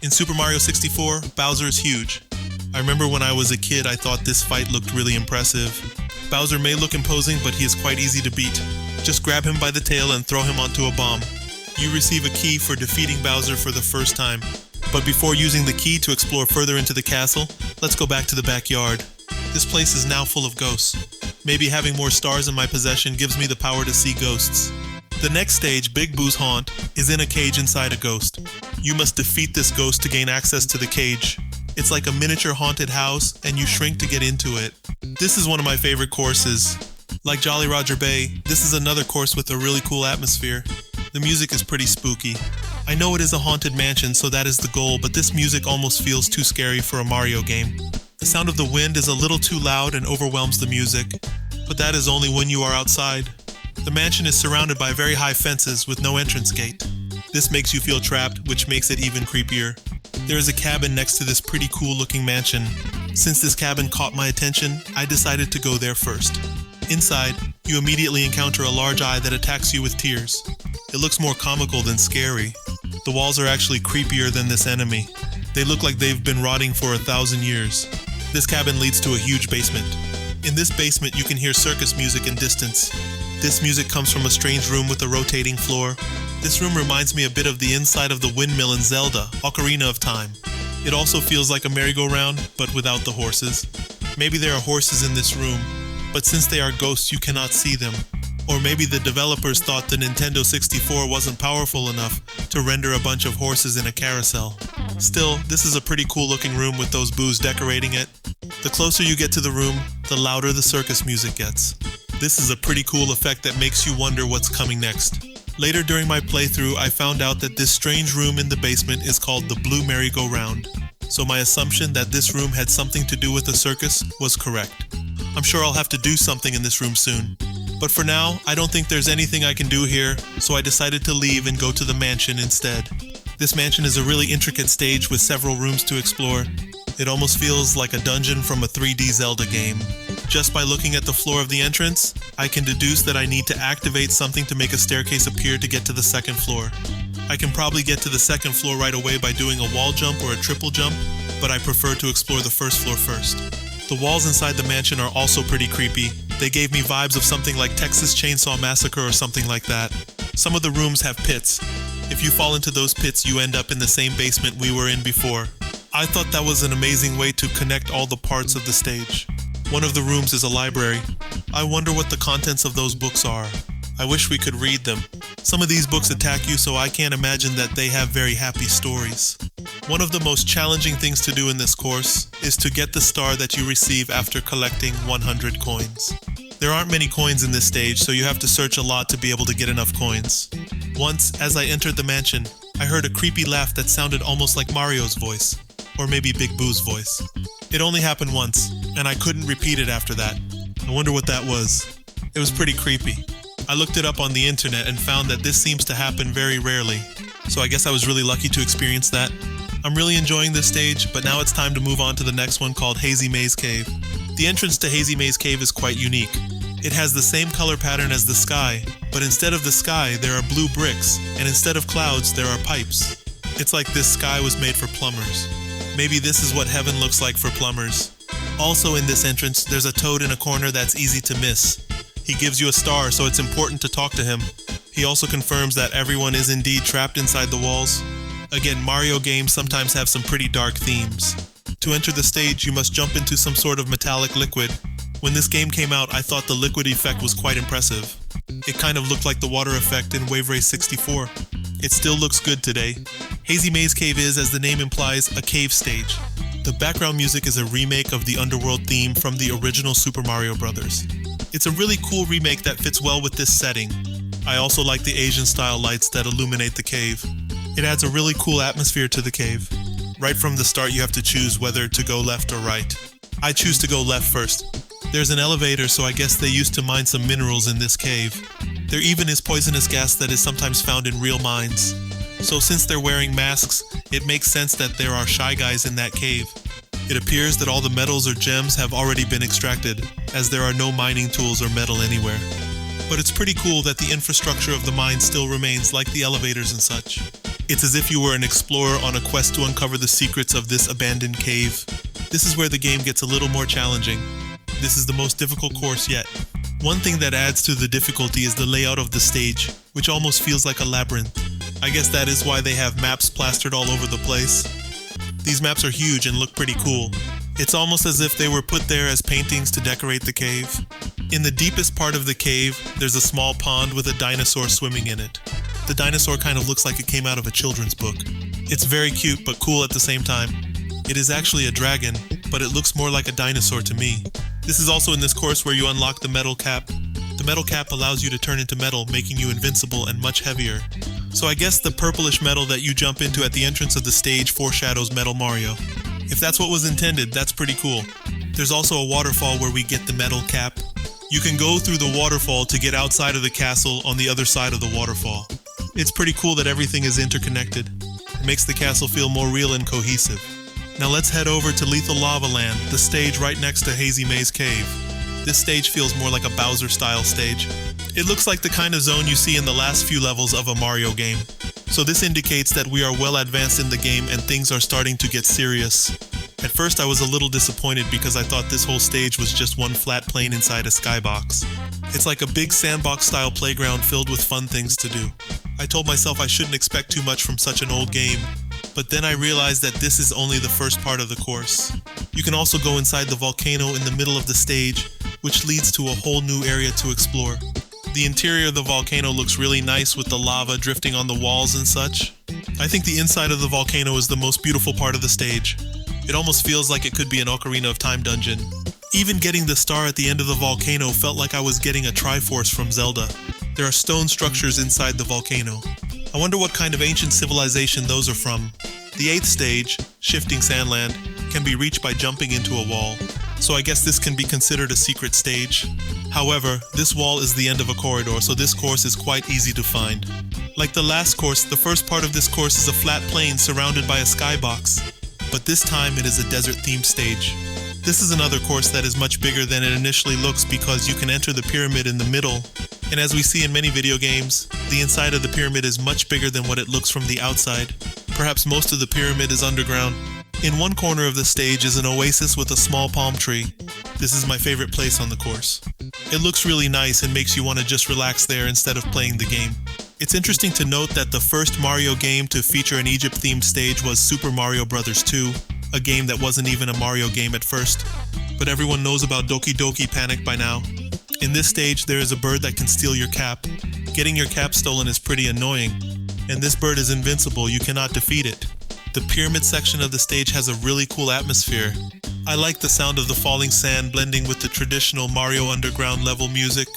In Super Mario 64, Bowser is huge. I remember when I was a kid, I thought this fight looked really impressive. Bowser may look imposing, but he is quite easy to beat. Just grab him by the tail and throw him onto a bomb. You receive a key for defeating Bowser for the first time. But before using the key to explore further into the castle, let's go back to the backyard. This place is now full of ghosts. Maybe having more stars in my possession gives me the power to see ghosts. The next stage, Big Boo's Haunt, is in a cage inside a ghost. You must defeat this ghost to gain access to the cage. It's like a miniature haunted house, and you shrink to get into it. This is one of my favorite courses. Like Jolly Roger Bay, this is another course with a really cool atmosphere. The music is pretty spooky. I know it is a haunted mansion, so that is the goal, but this music almost feels too scary for a Mario game. The sound of the wind is a little too loud and overwhelms the music, but that is only when you are outside. The mansion is surrounded by very high fences with no entrance gate. This makes you feel trapped, which makes it even creepier. There is a cabin next to this pretty cool looking mansion. Since this cabin caught my attention, I decided to go there first. Inside, you immediately encounter a large eye that attacks you with tears. It looks more comical than scary. The walls are actually creepier than this enemy. They look like they've been rotting for 1,000 years. This cabin leads to a huge basement. In this basement, you can hear circus music in distance. This music comes from a strange room with a rotating floor. This room reminds me a bit of the inside of the windmill in Zelda, Ocarina of Time. It also feels like a merry-go-round, but without the horses. Maybe there are horses in this room, but since they are ghosts, you cannot see them. Or maybe the developers thought the Nintendo 64 wasn't powerful enough to render a bunch of horses in a carousel. Still, this is a pretty cool looking room with those boos decorating it. The closer you get to the room, the louder the circus music gets. This is a pretty cool effect that makes you wonder what's coming next. Later during my playthrough, I found out that this strange room in the basement is called the Blue Merry-Go-Round. So my assumption that this room had something to do with the circus was correct. I'm sure I'll have to do something in this room soon. But for now, I don't think there's anything I can do here, so I decided to leave and go to the mansion instead. This mansion is a really intricate stage with several rooms to explore. It almost feels like a dungeon from a 3D Zelda game. Just by looking at the floor of the entrance, I can deduce that I need to activate something to make a staircase appear to get to the second floor. I can probably get to the second floor right away by doing a wall jump or a triple jump, but I prefer to explore the first floor first. The walls inside the mansion are also pretty creepy. They gave me vibes of something like Texas Chainsaw Massacre or something like that. Some of the rooms have pits. If you fall into those pits, you end up in the same basement we were in before. I thought that was an amazing way to connect all the parts of the stage. One of the rooms is a library. I wonder what the contents of those books are. I wish we could read them. Some of these books attack you, so I can't imagine that they have very happy stories. One of the most challenging things to do in this course is to get the star that you receive after collecting 100 coins. There aren't many coins in this stage, so you have to search a lot to be able to get enough coins. Once, as I entered the mansion, I heard a creepy laugh that sounded almost like Mario's voice, or maybe Big Boo's voice. It only happened once, and I couldn't repeat it after that. I wonder what that was. It was pretty creepy. I looked it up on the internet and found that this seems to happen very rarely, so I guess I was really lucky to experience that. I'm really enjoying this stage, but now it's time to move on to the next one called Hazy Maze Cave. The entrance to Hazy Maze Cave is quite unique. It has the same color pattern as the sky, but instead of the sky, there are blue bricks, and instead of clouds, there are pipes. It's like this sky was made for plumbers. Maybe this is what heaven looks like for plumbers. Also in this entrance, there's a toad in a corner that's easy to miss. He gives you a star, so it's important to talk to him. He also confirms that everyone is indeed trapped inside the walls. Again, Mario games sometimes have some pretty dark themes. To enter the stage, you must jump into some sort of metallic liquid. When this game came out, I thought the liquid effect was quite impressive. It kind of looked like the water effect in Wave Race 64. It still looks good today. Hazy Maze Cave is, as the name implies, a cave stage. The background music is a remake of the underworld theme from the original Super Mario Bros. It's a really cool remake that fits well with this setting. I also like the Asian-style lights that illuminate the cave. It adds a really cool atmosphere to the cave. Right from the start, you have to choose whether to go left or right. I choose to go left first. There's an elevator, so I guess they used to mine some minerals in this cave. There even is poisonous gas that is sometimes found in real mines. So since they're wearing masks, it makes sense that there are shy guys in that cave. It appears that all the metals or gems have already been extracted, as there are no mining tools or metal anywhere. But it's pretty cool that the infrastructure of the mine still remains, like the elevators and such. It's as if you were an explorer on a quest to uncover the secrets of this abandoned cave. This is where the game gets a little more challenging. This is the most difficult course yet. One thing that adds to the difficulty is the layout of the stage, which almost feels like a labyrinth. I guess that is why they have maps plastered all over the place. These maps are huge and look pretty cool. It's almost as if they were put there as paintings to decorate the cave. In the deepest part of the cave, there's a small pond with a dinosaur swimming in it. The dinosaur kind of looks like it came out of a children's book. It's very cute but cool at the same time. It is actually a dragon, but it looks more like a dinosaur to me. This is also in this course where you unlock the metal cap. The metal cap allows you to turn into metal, making you invincible and much heavier. So I guess the purplish metal that you jump into at the entrance of the stage foreshadows Metal Mario. If that's what was intended, that's pretty cool. There's also a waterfall where we get the metal cap. You can go through the waterfall to get outside of the castle on the other side of the waterfall. It's pretty cool that everything is interconnected. It makes the castle feel more real and cohesive. Now let's head over to Lethal Lava Land, the stage right next to Hazy Maze Cave. This stage feels more like a Bowser-style stage. It looks like the kind of zone you see in the last few levels of a Mario game. So this indicates that we are well advanced in the game and things are starting to get serious. At first I was a little disappointed because I thought this whole stage was just one flat plane inside a skybox. It's like a big sandbox-style playground filled with fun things to do. I told myself I shouldn't expect too much from such an old game, but then I realized that this is only the first part of the course. You can also go inside the volcano in the middle of the stage, which leads to a whole new area to explore. The interior of the volcano looks really nice with the lava drifting on the walls and such. I think the inside of the volcano is the most beautiful part of the stage. It almost feels like it could be an Ocarina of Time dungeon. Even getting the star at the end of the volcano felt like I was getting a Triforce from Zelda. There are stone structures inside the volcano. I wonder what kind of ancient civilization those are from. The 8th stage, Shifting Sandland, can be reached by jumping into a wall, so I guess this can be considered a secret stage. However, this wall is the end of a corridor, so this course is quite easy to find. Like the last course, the first part of this course is a flat plain surrounded by a skybox, but this time it is a desert-themed stage. This is another course that is much bigger than it initially looks because you can enter the pyramid in the middle, and as we see in many video games, the inside of the pyramid is much bigger than what it looks from the outside. Perhaps most of the pyramid is underground. In one corner of the stage is an oasis with a small palm tree. This is my favorite place on the course. It looks really nice and makes you want to just relax there instead of playing the game. It's interesting to note that the first Mario game to feature an Egypt-themed stage was Super Mario Bros. 2, a game that wasn't even a Mario game at first. But everyone knows about Doki Doki Panic by now. In this stage, there is a bird that can steal your cap. Getting your cap stolen is pretty annoying, and this bird is invincible, you cannot defeat it. The pyramid section of the stage has a really cool atmosphere. I like the sound of the falling sand blending with the traditional Mario Underground level music.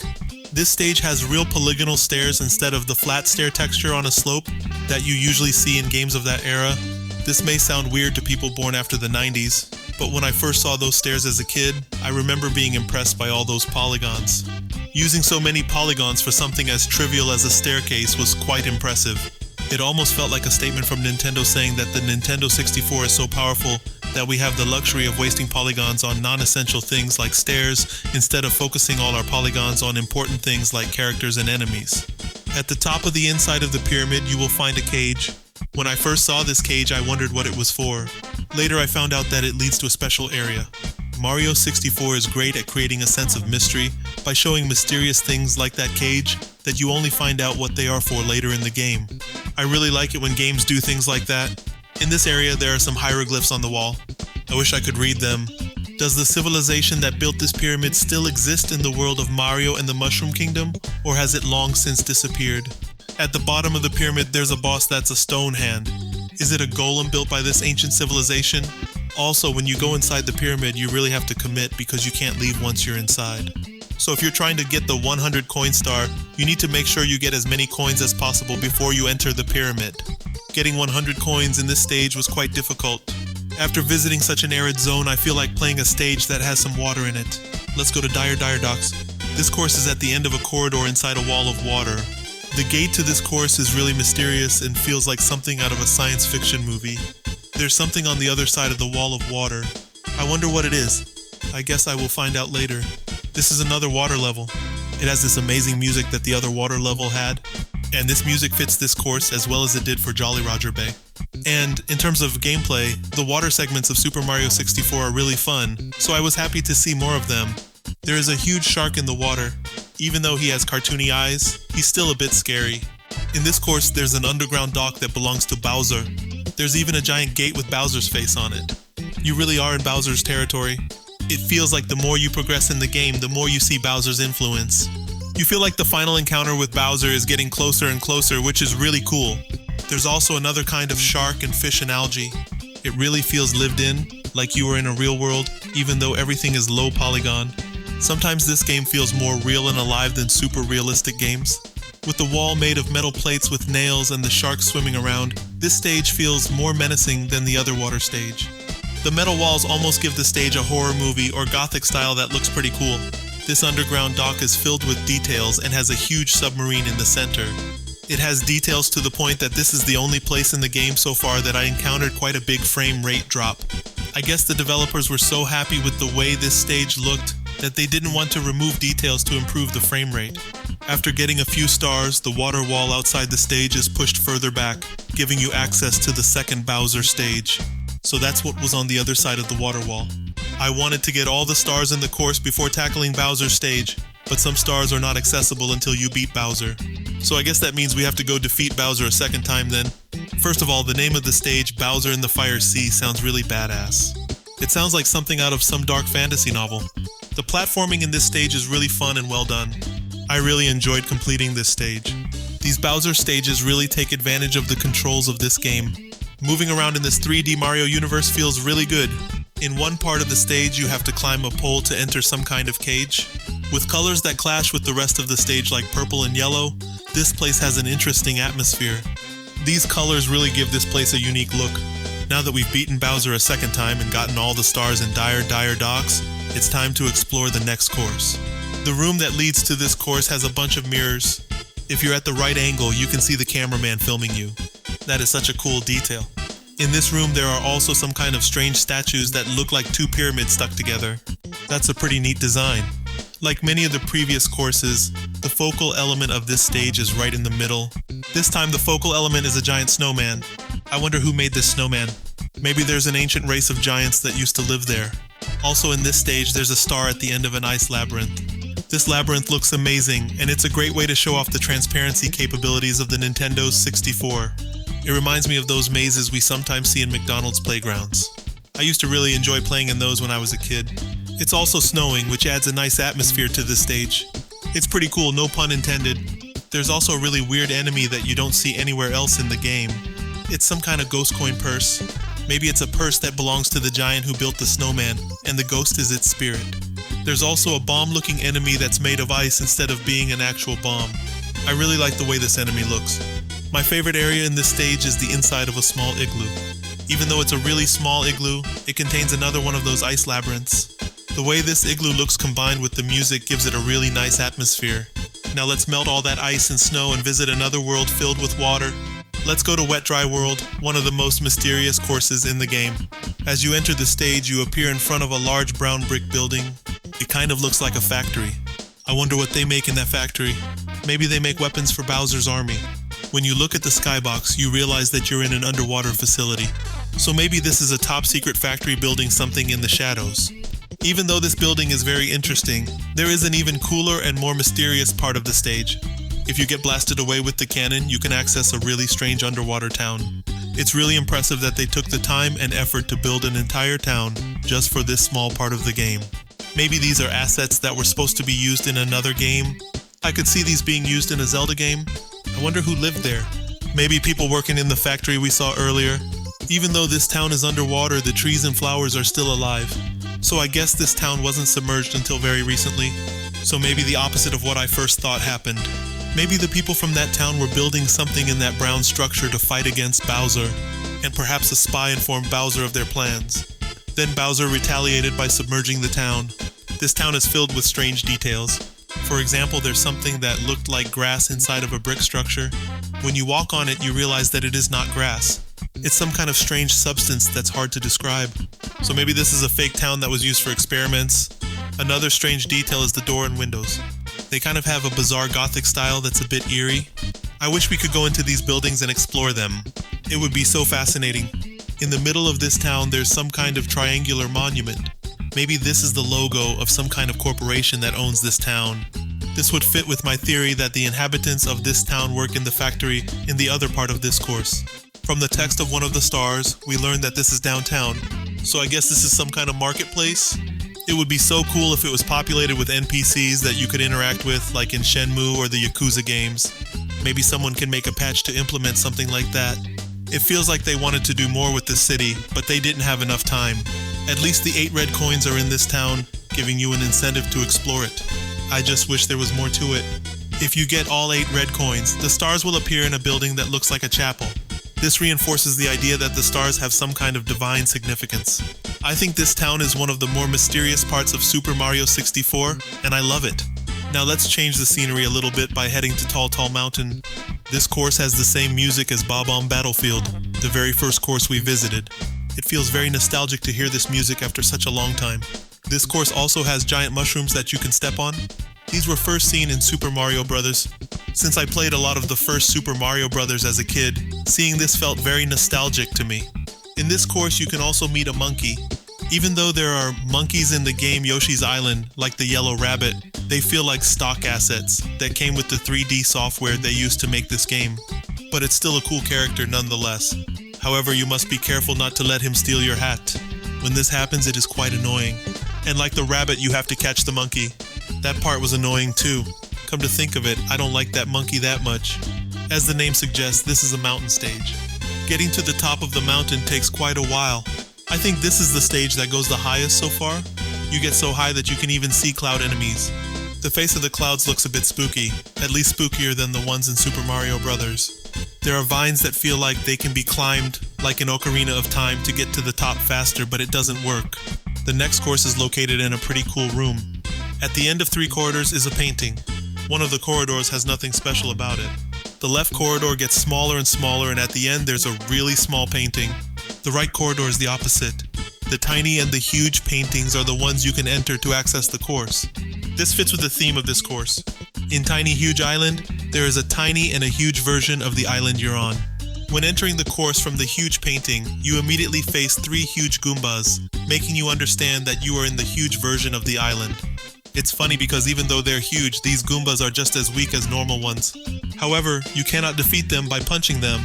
This stage has real polygonal stairs instead of the flat stair texture on a slope that you usually see in games of that era. This may sound weird to people born after the 90s, but when I first saw those stairs as a kid, I remember being impressed by all those polygons. Using so many polygons for something as trivial as a staircase was quite impressive. It almost felt like a statement from Nintendo saying that the Nintendo 64 is so powerful that we have the luxury of wasting polygons on non-essential things like stairs instead of focusing all our polygons on important things like characters and enemies. At the top of the inside of the pyramid, you will find a cage. When I first saw this cage, I wondered what it was for. Later, I found out that it leads to a special area. Mario 64 is great at creating a sense of mystery by showing mysterious things like that cage that you only find out what they are for later in the game. I really like it when games do things like that. In this area, there are some hieroglyphs on the wall. I wish I could read them. Does the civilization that built this pyramid still exist in the world of Mario and the Mushroom Kingdom, or has it long since disappeared? At the bottom of the pyramid, there's a boss that's a stone hand. Is it a golem built by this ancient civilization? Also, when you go inside the pyramid, you really have to commit because you can't leave once you're inside. So if you're trying to get the 100 coin star, you need to make sure you get as many coins as possible before you enter the pyramid. Getting 100 coins in this stage was quite difficult. After visiting such an arid zone, I feel like playing a stage that has some water in it. Let's go to Dire Docks. This course is at the end of a corridor inside a wall of water. The gate to this course is really mysterious and feels like something out of a science fiction movie. There's something on the other side of the wall of water. I wonder what it is. I guess I will find out later. This is another water level. It has this amazing music that the other water level had, and this music fits this course as well as it did for Jolly Roger Bay. And in terms of gameplay, the water segments of Super Mario 64 are really fun, so I was happy to see more of them. There is a huge shark in the water. Even though he has cartoony eyes, he's still a bit scary. In this course, there's an underground dock that belongs to Bowser. There's even a giant gate with Bowser's face on it. You really are in Bowser's territory. It feels like the more you progress in the game, the more you see Bowser's influence. You feel like the final encounter with Bowser is getting closer and closer, which is really cool. There's also another kind of shark and fish and algae. It really feels lived in, like you are in a real world, even though everything is low polygon. Sometimes this game feels more real and alive than super realistic games. With the wall made of metal plates with nails and the sharks swimming around, this stage feels more menacing than the other water stage. The metal walls almost give the stage a horror movie or gothic style that looks pretty cool. This underground dock is filled with details and has a huge submarine in the center. It has details to the point that this is the only place in the game so far that I encountered quite a big frame rate drop. I guess the developers were so happy with the way this stage looked that they didn't want to remove details to improve the frame rate. After getting a few stars, the water wall outside the stage is pushed further back, giving you access to the second Bowser stage. So that's what was on the other side of the water wall. I wanted to get all the stars in the course before tackling Bowser's stage, but some stars are not accessible until you beat Bowser. So I guess that means we have to go defeat Bowser a second time then. First of all, the name of the stage, Bowser in the Fire Sea, sounds really badass. It sounds like something out of some dark fantasy novel. The platforming in this stage is really fun and well done. I really enjoyed completing this stage. These Bowser stages really take advantage of the controls of this game. Moving around in this 3D Mario universe feels really good. In one part of the stage, you have to climb a pole to enter some kind of cage. With colors that clash with the rest of the stage like purple and yellow, this place has an interesting atmosphere. These colors really give this place a unique look. Now that we've beaten Bowser a second time and gotten all the stars in Dire Docks, it's time to explore the next course. The room that leads to this course has a bunch of mirrors. If you're at the right angle, you can see the cameraman filming you. That is such a cool detail. In this room, there are also some kind of strange statues that look like two pyramids stuck together. That's a pretty neat design. Like many of the previous courses, the focal element of this stage is right in the middle. This time the focal element is a giant snowman. I wonder who made this snowman. Maybe there's an ancient race of giants that used to live there. Also in this stage, there's a star at the end of an ice labyrinth. This labyrinth looks amazing, and it's a great way to show off the transparency capabilities of the Nintendo 64. It reminds me of those mazes we sometimes see in McDonald's playgrounds. I used to really enjoy playing in those when I was a kid. It's also snowing, which adds a nice atmosphere to this stage. It's pretty cool, no pun intended. There's also a really weird enemy that you don't see anywhere else in the game. It's some kind of ghost coin purse. Maybe it's a purse that belongs to the giant who built the snowman, and the ghost is its spirit. There's also a bomb-looking enemy that's made of ice instead of being an actual bomb. I really like the way this enemy looks. My favorite area in this stage is the inside of a small igloo. Even though it's a really small igloo, it contains another one of those ice labyrinths. The way this igloo looks combined with the music gives it a really nice atmosphere. Now let's melt all that ice and snow and visit another world filled with water. Let's go to Wet Dry World, one of the most mysterious courses in the game. As you enter the stage, you appear in front of a large brown brick building. It kind of looks like a factory. I wonder what they make in that factory. Maybe they make weapons for Bowser's army. When you look at the skybox, you realize that you're in an underwater facility. So maybe this is a top secret factory building something in the shadows. Even though this building is very interesting, there is an even cooler and more mysterious part of the stage. If you get blasted away with the cannon, you can access a really strange underwater town. It's really impressive that they took the time and effort to build an entire town just for this small part of the game. Maybe these are assets that were supposed to be used in another game. I could see these being used in a Zelda game. I wonder who lived there. Maybe people working in the factory we saw earlier. Even though this town is underwater, the trees and flowers are still alive. So I guess this town wasn't submerged until very recently. So maybe the opposite of what I first thought happened. Maybe the people from that town were building something in that brown structure to fight against Bowser, and perhaps a spy informed Bowser of their plans. Then Bowser retaliated by submerging the town. This town is filled with strange details. For example, there's something that looked like grass inside of a brick structure. When you walk on it, you realize that it is not grass. It's some kind of strange substance that's hard to describe. So maybe this is a fake town that was used for experiments. Another strange detail is the door and windows. They kind of have a bizarre gothic style that's a bit eerie. I wish we could go into these buildings and explore them. It would be so fascinating. In the middle of this town, there's some kind of triangular monument. Maybe this is the logo of some kind of corporation that owns this town. This would fit with my theory that the inhabitants of this town work in the factory in the other part of this course. From the text of one of the stars, we learned that this is downtown. So I guess this is some kind of marketplace? It would be so cool if it was populated with NPCs that you could interact with, like in Shenmue or the Yakuza games. Maybe someone can make a patch to implement something like that. It feels like they wanted to do more with this city, but they didn't have enough time. At least the 8 red coins are in this town, giving you an incentive to explore it. I just wish there was more to it. If you get all 8 red coins, the stars will appear in a building that looks like a chapel. This reinforces the idea that the stars have some kind of divine significance. I think this town is one of the more mysterious parts of Super Mario 64, and I love it. Now let's change the scenery a little bit by heading to Tall Tall Mountain. This course has the same music as Bob-omb Battlefield, the very first course we visited. It feels very nostalgic to hear this music after such a long time. This course also has giant mushrooms that you can step on. These were first seen in Super Mario Bros. Since I played a lot of the first Super Mario Bros. As a kid, seeing this felt very nostalgic to me. In this course you can also meet a monkey. Even though there are monkeys in the game Yoshi's Island, like the yellow rabbit, they feel like stock assets that came with the 3D software they used to make this game. But it's still a cool character nonetheless. However, you must be careful not to let him steal your hat. When this happens, it is quite annoying. And like the rabbit, you have to catch the monkey. That part was annoying too. Come to think of it, I don't like that monkey that much. As the name suggests, this is a mountain stage. Getting to the top of the mountain takes quite a while. I think this is the stage that goes the highest so far. You get so high that you can even see cloud enemies. The face of the clouds looks a bit spooky, at least spookier than the ones in Super Mario Bros. There are vines that feel like they can be climbed, like in Ocarina of Time, to get to the top faster, but it doesn't work. The next course is located in a pretty cool room. At the end of 3 corridors is a painting. One of the corridors has nothing special about it. The left corridor gets smaller and smaller, and at the end there's a really small painting. The right corridor is the opposite. The tiny and the huge paintings are the ones you can enter to access the course. This fits with the theme of this course. In Tiny Huge Island, there is a tiny and a huge version of the island you're on. When entering the course from the huge painting, you immediately face 3 huge Goombas, making you understand that you are in the huge version of the island. It's funny because even though they're huge, these Goombas are just as weak as normal ones. However, you cannot defeat them by punching them.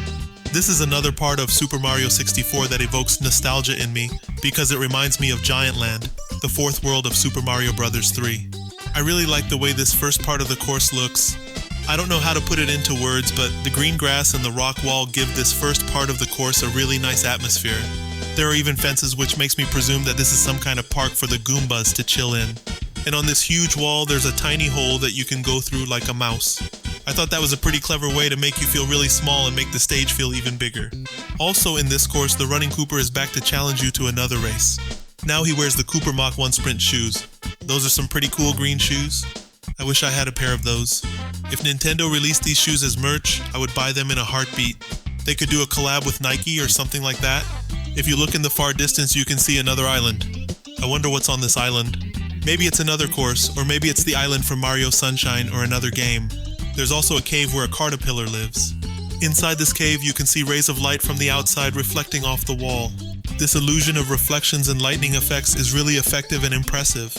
This is another part of Super Mario 64 that evokes nostalgia in me because it reminds me of Giant Land, the 4th world of Super Mario Bros. 3. I really like the way this first part of the course looks. I don't know how to put it into words, but the green grass and the rock wall give this first part of the course a really nice atmosphere. There are even fences, which makes me presume that this is some kind of park for the Goombas to chill in. And on this huge wall, there's a tiny hole that you can go through like a mouse. I thought that was a pretty clever way to make you feel really small and make the stage feel even bigger. Also in this course, the running Kooper is back to challenge you to another race. Now he wears the Kooper Mach 1 Sprint shoes. Those are some pretty cool green shoes. I wish I had a pair of those. If Nintendo released these shoes as merch, I would buy them in a heartbeat. They could do a collab with Nike or something like that. If you look in the far distance, you can see another island. I wonder what's on this island. Maybe it's another course, or maybe it's the island from Mario Sunshine or another game. There's also a cave where a caterpillar lives. Inside this cave, you can see rays of light from the outside reflecting off the wall. This illusion of reflections and lightning effects is really effective and impressive.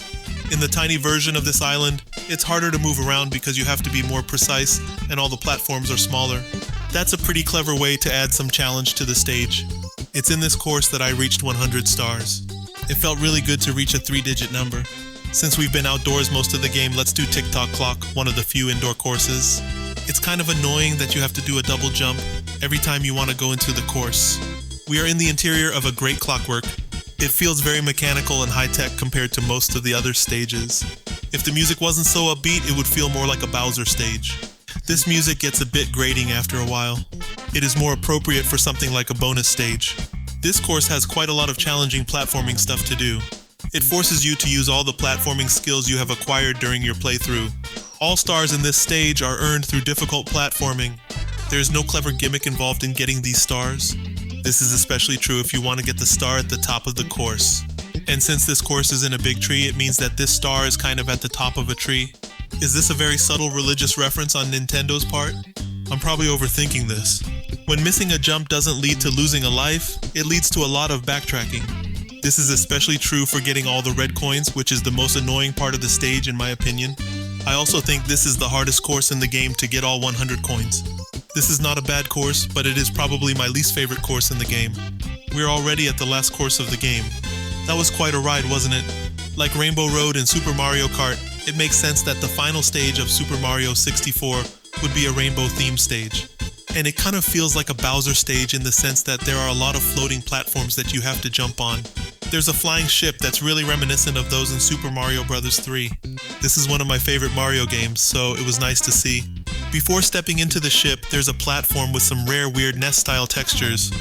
In the tiny version of this island, it's harder to move around because you have to be more precise and all the platforms are smaller. That's a pretty clever way to add some challenge to the stage. It's in this course that I reached 100 stars. It felt really good to reach a 3-digit number. Since we've been outdoors most of the game, let's do Tick-Tock Clock, one of the few indoor courses. It's kind of annoying that you have to do a double jump every time you want to go into the course. We are in the interior of a great clockwork. It feels very mechanical and high-tech compared to most of the other stages. If the music wasn't so upbeat, it would feel more like a Bowser stage. This music gets a bit grating after a while. It is more appropriate for something like a bonus stage. This course has quite a lot of challenging platforming stuff to do. It forces you to use all the platforming skills you have acquired during your playthrough. All stars in this stage are earned through difficult platforming. There is no clever gimmick involved in getting these stars. This is especially true if you want to get the star at the top of the course. And since this course is in a big tree, it means that this star is kind of at the top of a tree. Is this a very subtle religious reference on Nintendo's part? I'm probably overthinking this. When missing a jump doesn't lead to losing a life, it leads to a lot of backtracking. This is especially true for getting all the red coins, which is the most annoying part of the stage in my opinion. I also think this is the hardest course in the game to get all 100 coins. This is not a bad course, but it is probably my least favorite course in the game. We're already at the last course of the game. That was quite a ride, wasn't it? Like Rainbow Road and Super Mario Kart, it makes sense that the final stage of Super Mario 64 would be a rainbow-themed stage. And it kind of feels like a Bowser stage in the sense that there are a lot of floating platforms that you have to jump on. There's a flying ship that's really reminiscent of those in Super Mario Bros. 3. This is one of my favorite Mario games, so it was nice to see. Before stepping into the ship, there's a platform with some rare weird nest-style textures.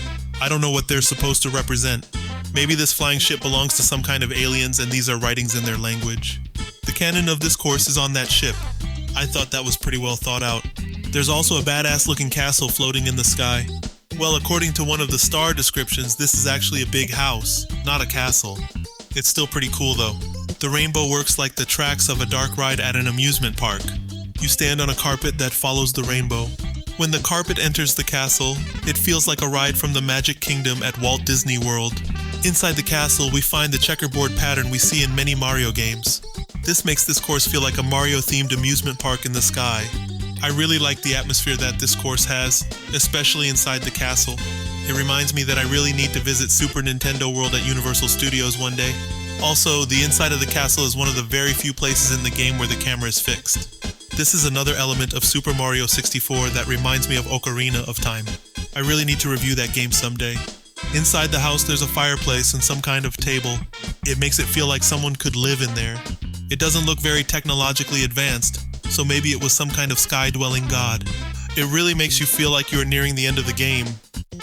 I don't know what they're supposed to represent. Maybe this flying ship belongs to some kind of aliens and these are writings in their language. The canon of this course is on that ship. I thought that was pretty well thought out. There's also a badass looking castle floating in the sky. Well, according to one of the star descriptions, this is actually a big house, not a castle. It's still pretty cool though. The rainbow works like the tracks of a dark ride at an amusement park. You stand on a carpet that follows the rainbow. When the carpet enters the castle, it feels like a ride from the Magic Kingdom at Walt Disney World. Inside the castle, we find the checkerboard pattern we see in many Mario games. This makes this course feel like a Mario-themed amusement park in the sky. I really like the atmosphere that this course has, especially inside the castle. It reminds me that I really need to visit Super Nintendo World at Universal Studios one day. Also, the inside of the castle is one of the very few places in the game where the camera is fixed. This is another element of Super Mario 64 that reminds me of Ocarina of Time. I really need to review that game someday. Inside the house there's a fireplace and some kind of table. It makes it feel like someone could live in there. It doesn't look very technologically advanced, so maybe it was some kind of sky-dwelling god. It really makes you feel like you are nearing the end of the game.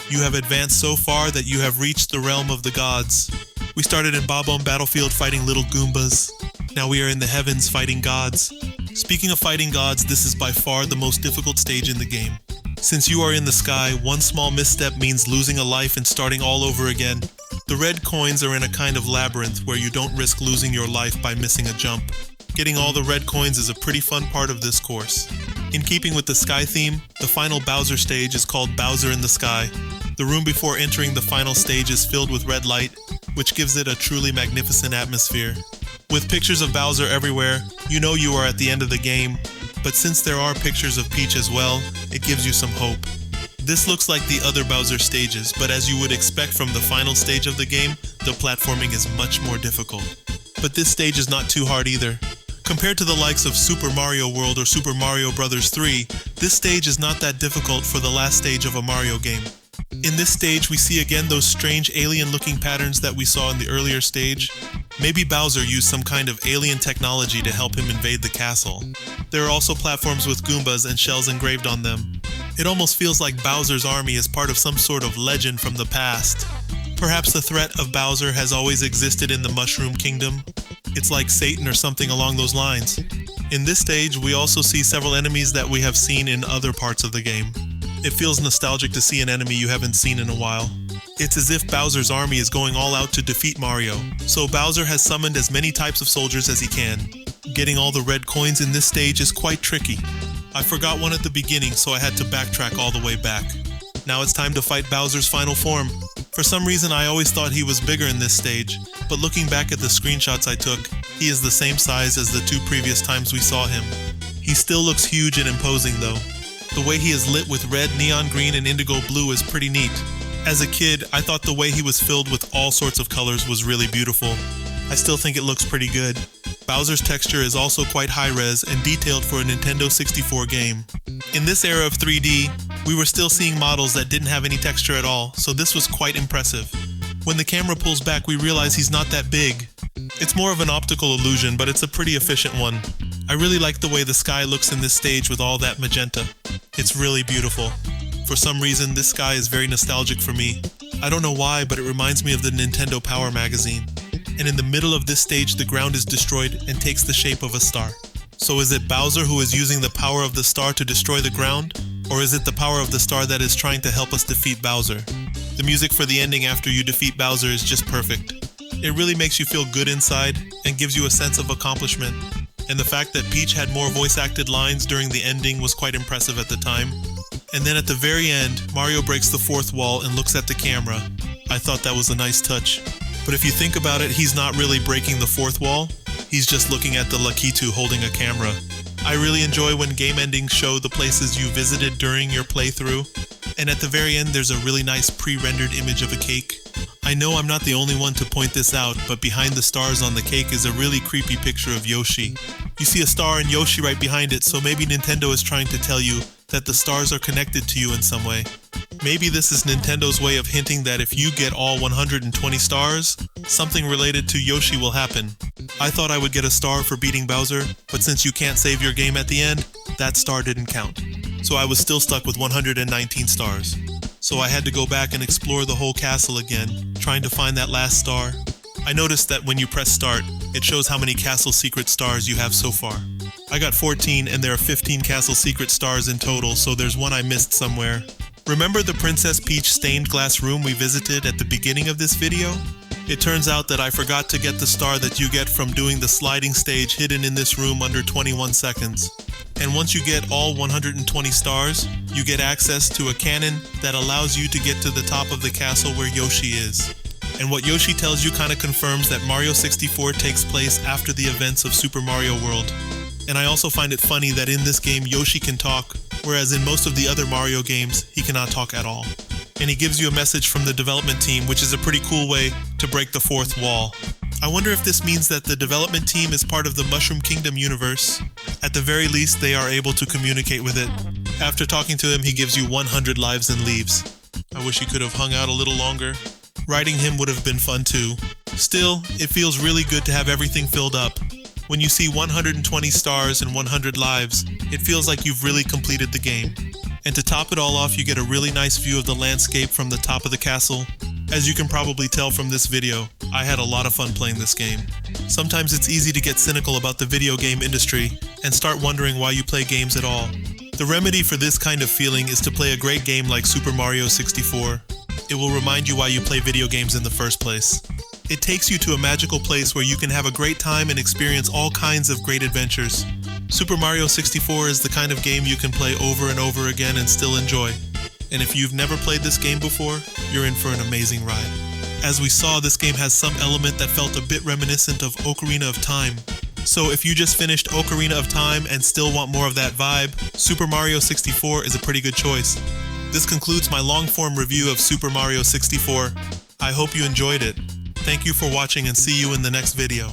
You have advanced so far that you have reached the realm of the gods. We started in Bob-omb Battlefield fighting little Goombas. Now we are in the heavens fighting gods. Speaking of fighting gods, this is by far the most difficult stage in the game. Since you are in the sky, one small misstep means losing a life and starting all over again. The red coins are in a kind of labyrinth where you don't risk losing your life by missing a jump. Getting all the red coins is a pretty fun part of this course. In keeping with the sky theme, the final Bowser stage is called Bowser in the Sky. The room before entering the final stage is filled with red light, which gives it a truly magnificent atmosphere. With pictures of Bowser everywhere, you know you are at the end of the game, but since there are pictures of Peach as well, it gives you some hope. This looks like the other Bowser stages, but as you would expect from the final stage of the game, the platforming is much more difficult. But this stage is not too hard either. Compared to the likes of Super Mario World or Super Mario Bros. 3, this stage is not that difficult for the last stage of a Mario game. In this stage, we see again those strange alien-looking patterns that we saw in the earlier stage. Maybe Bowser used some kind of alien technology to help him invade the castle. There are also platforms with Goombas and shells engraved on them. It almost feels like Bowser's army is part of some sort of legend from the past. Perhaps the threat of Bowser has always existed in the Mushroom Kingdom. It's like Satan or something along those lines. In this stage, we also see several enemies that we have seen in other parts of the game. It feels nostalgic to see an enemy you haven't seen in a while. It's as if Bowser's army is going all out to defeat Mario, so Bowser has summoned as many types of soldiers as he can. Getting all the red coins in this stage is quite tricky. I forgot one at the beginning, so I had to backtrack all the way back. Now it's time to fight Bowser's final form. For some reason I always thought he was bigger in this stage, but looking back at the screenshots I took, he is the same size as the two previous times we saw him. He still looks huge and imposing though. The way he is lit with red, neon green, and indigo blue is pretty neat. As a kid, I thought the way he was filled with all sorts of colors was really beautiful. I still think it looks pretty good. Bowser's texture is also quite high-res and detailed for a Nintendo 64 game. In this era of 3D, we were still seeing models that didn't have any texture at all, so this was quite impressive. When the camera pulls back, we realize he's not that big. It's more of an optical illusion, but it's a pretty efficient one. I really like the way the sky looks in this stage with all that magenta. It's really beautiful. For some reason, this sky is very nostalgic for me. I don't know why, but it reminds me of the Nintendo Power magazine. And in the middle of this stage, the ground is destroyed and takes the shape of a star. So is it Bowser who is using the power of the star to destroy the ground? Or is it the power of the star that is trying to help us defeat Bowser? The music for the ending after you defeat Bowser is just perfect. It really makes you feel good inside and gives you a sense of accomplishment. And the fact that Peach had more voice-acted lines during the ending was quite impressive at the time. And then at the very end, Mario breaks the fourth wall and looks at the camera. I thought that was a nice touch. But if you think about it, he's not really breaking the fourth wall. He's just looking at the Lakitu holding a camera. I really enjoy when game endings show the places you visited during your playthrough. And at the very end, there's a really nice pre-rendered image of a cake. I know I'm not the only one to point this out, but behind the stars on the cake is a really creepy picture of Yoshi. You see a star and Yoshi right behind it, so maybe Nintendo is trying to tell you that the stars are connected to you in some way. Maybe this is Nintendo's way of hinting that if you get all 120 stars, something related to Yoshi will happen. I thought I would get a star for beating Bowser, but since you can't save your game at the end, that star didn't count. so I was still stuck with 119 stars. So I had to go back and explore the whole castle again, trying to find that last star. I noticed that when you press start, it shows how many castle secret stars you have so far. I got 14 and there are 15 castle secret stars in total, so there's one I missed somewhere. Remember the Princess Peach stained glass room we visited at the beginning of this video? It turns out that I forgot to get the star that you get from doing the sliding stage hidden in this room under 21 seconds. And once you get all 120 stars, you get access to a cannon that allows you to get to the top of the castle where Yoshi is. And what Yoshi tells you kinda confirms that Mario 64 takes place after the events of Super Mario World. And I also find it funny that in this game Yoshi can talk, whereas in most of the other Mario games, he cannot talk at all. And he gives you a message from the development team, which is a pretty cool way to break the fourth wall. I wonder if this means that the development team is part of the Mushroom Kingdom universe. At the very least, they are able to communicate with it. After talking to him, he gives you 100 lives and leaves. I wish he could have hung out a little longer. Riding him would have been fun too. Still, it feels really good to have everything filled up. When you see 120 stars and 100 lives, it feels like you've really completed the game. And to top it all off, you get a really nice view of the landscape from the top of the castle. As you can probably tell from this video, I had a lot of fun playing this game. Sometimes it's easy to get cynical about the video game industry and start wondering why you play games at all. The remedy for this kind of feeling is to play a great game like Super Mario 64. It will remind you why you play video games in the first place. It takes you to a magical place where you can have a great time and experience all kinds of great adventures. Super Mario 64 is the kind of game you can play over and over again and still enjoy. And if you've never played this game before, you're in for an amazing ride. As we saw, this game has some element that felt a bit reminiscent of Ocarina of Time. So if you just finished Ocarina of Time and still want more of that vibe, Super Mario 64 is a pretty good choice. This concludes my long-form review of Super Mario 64. I hope you enjoyed it. Thank you for watching and see you in the next video.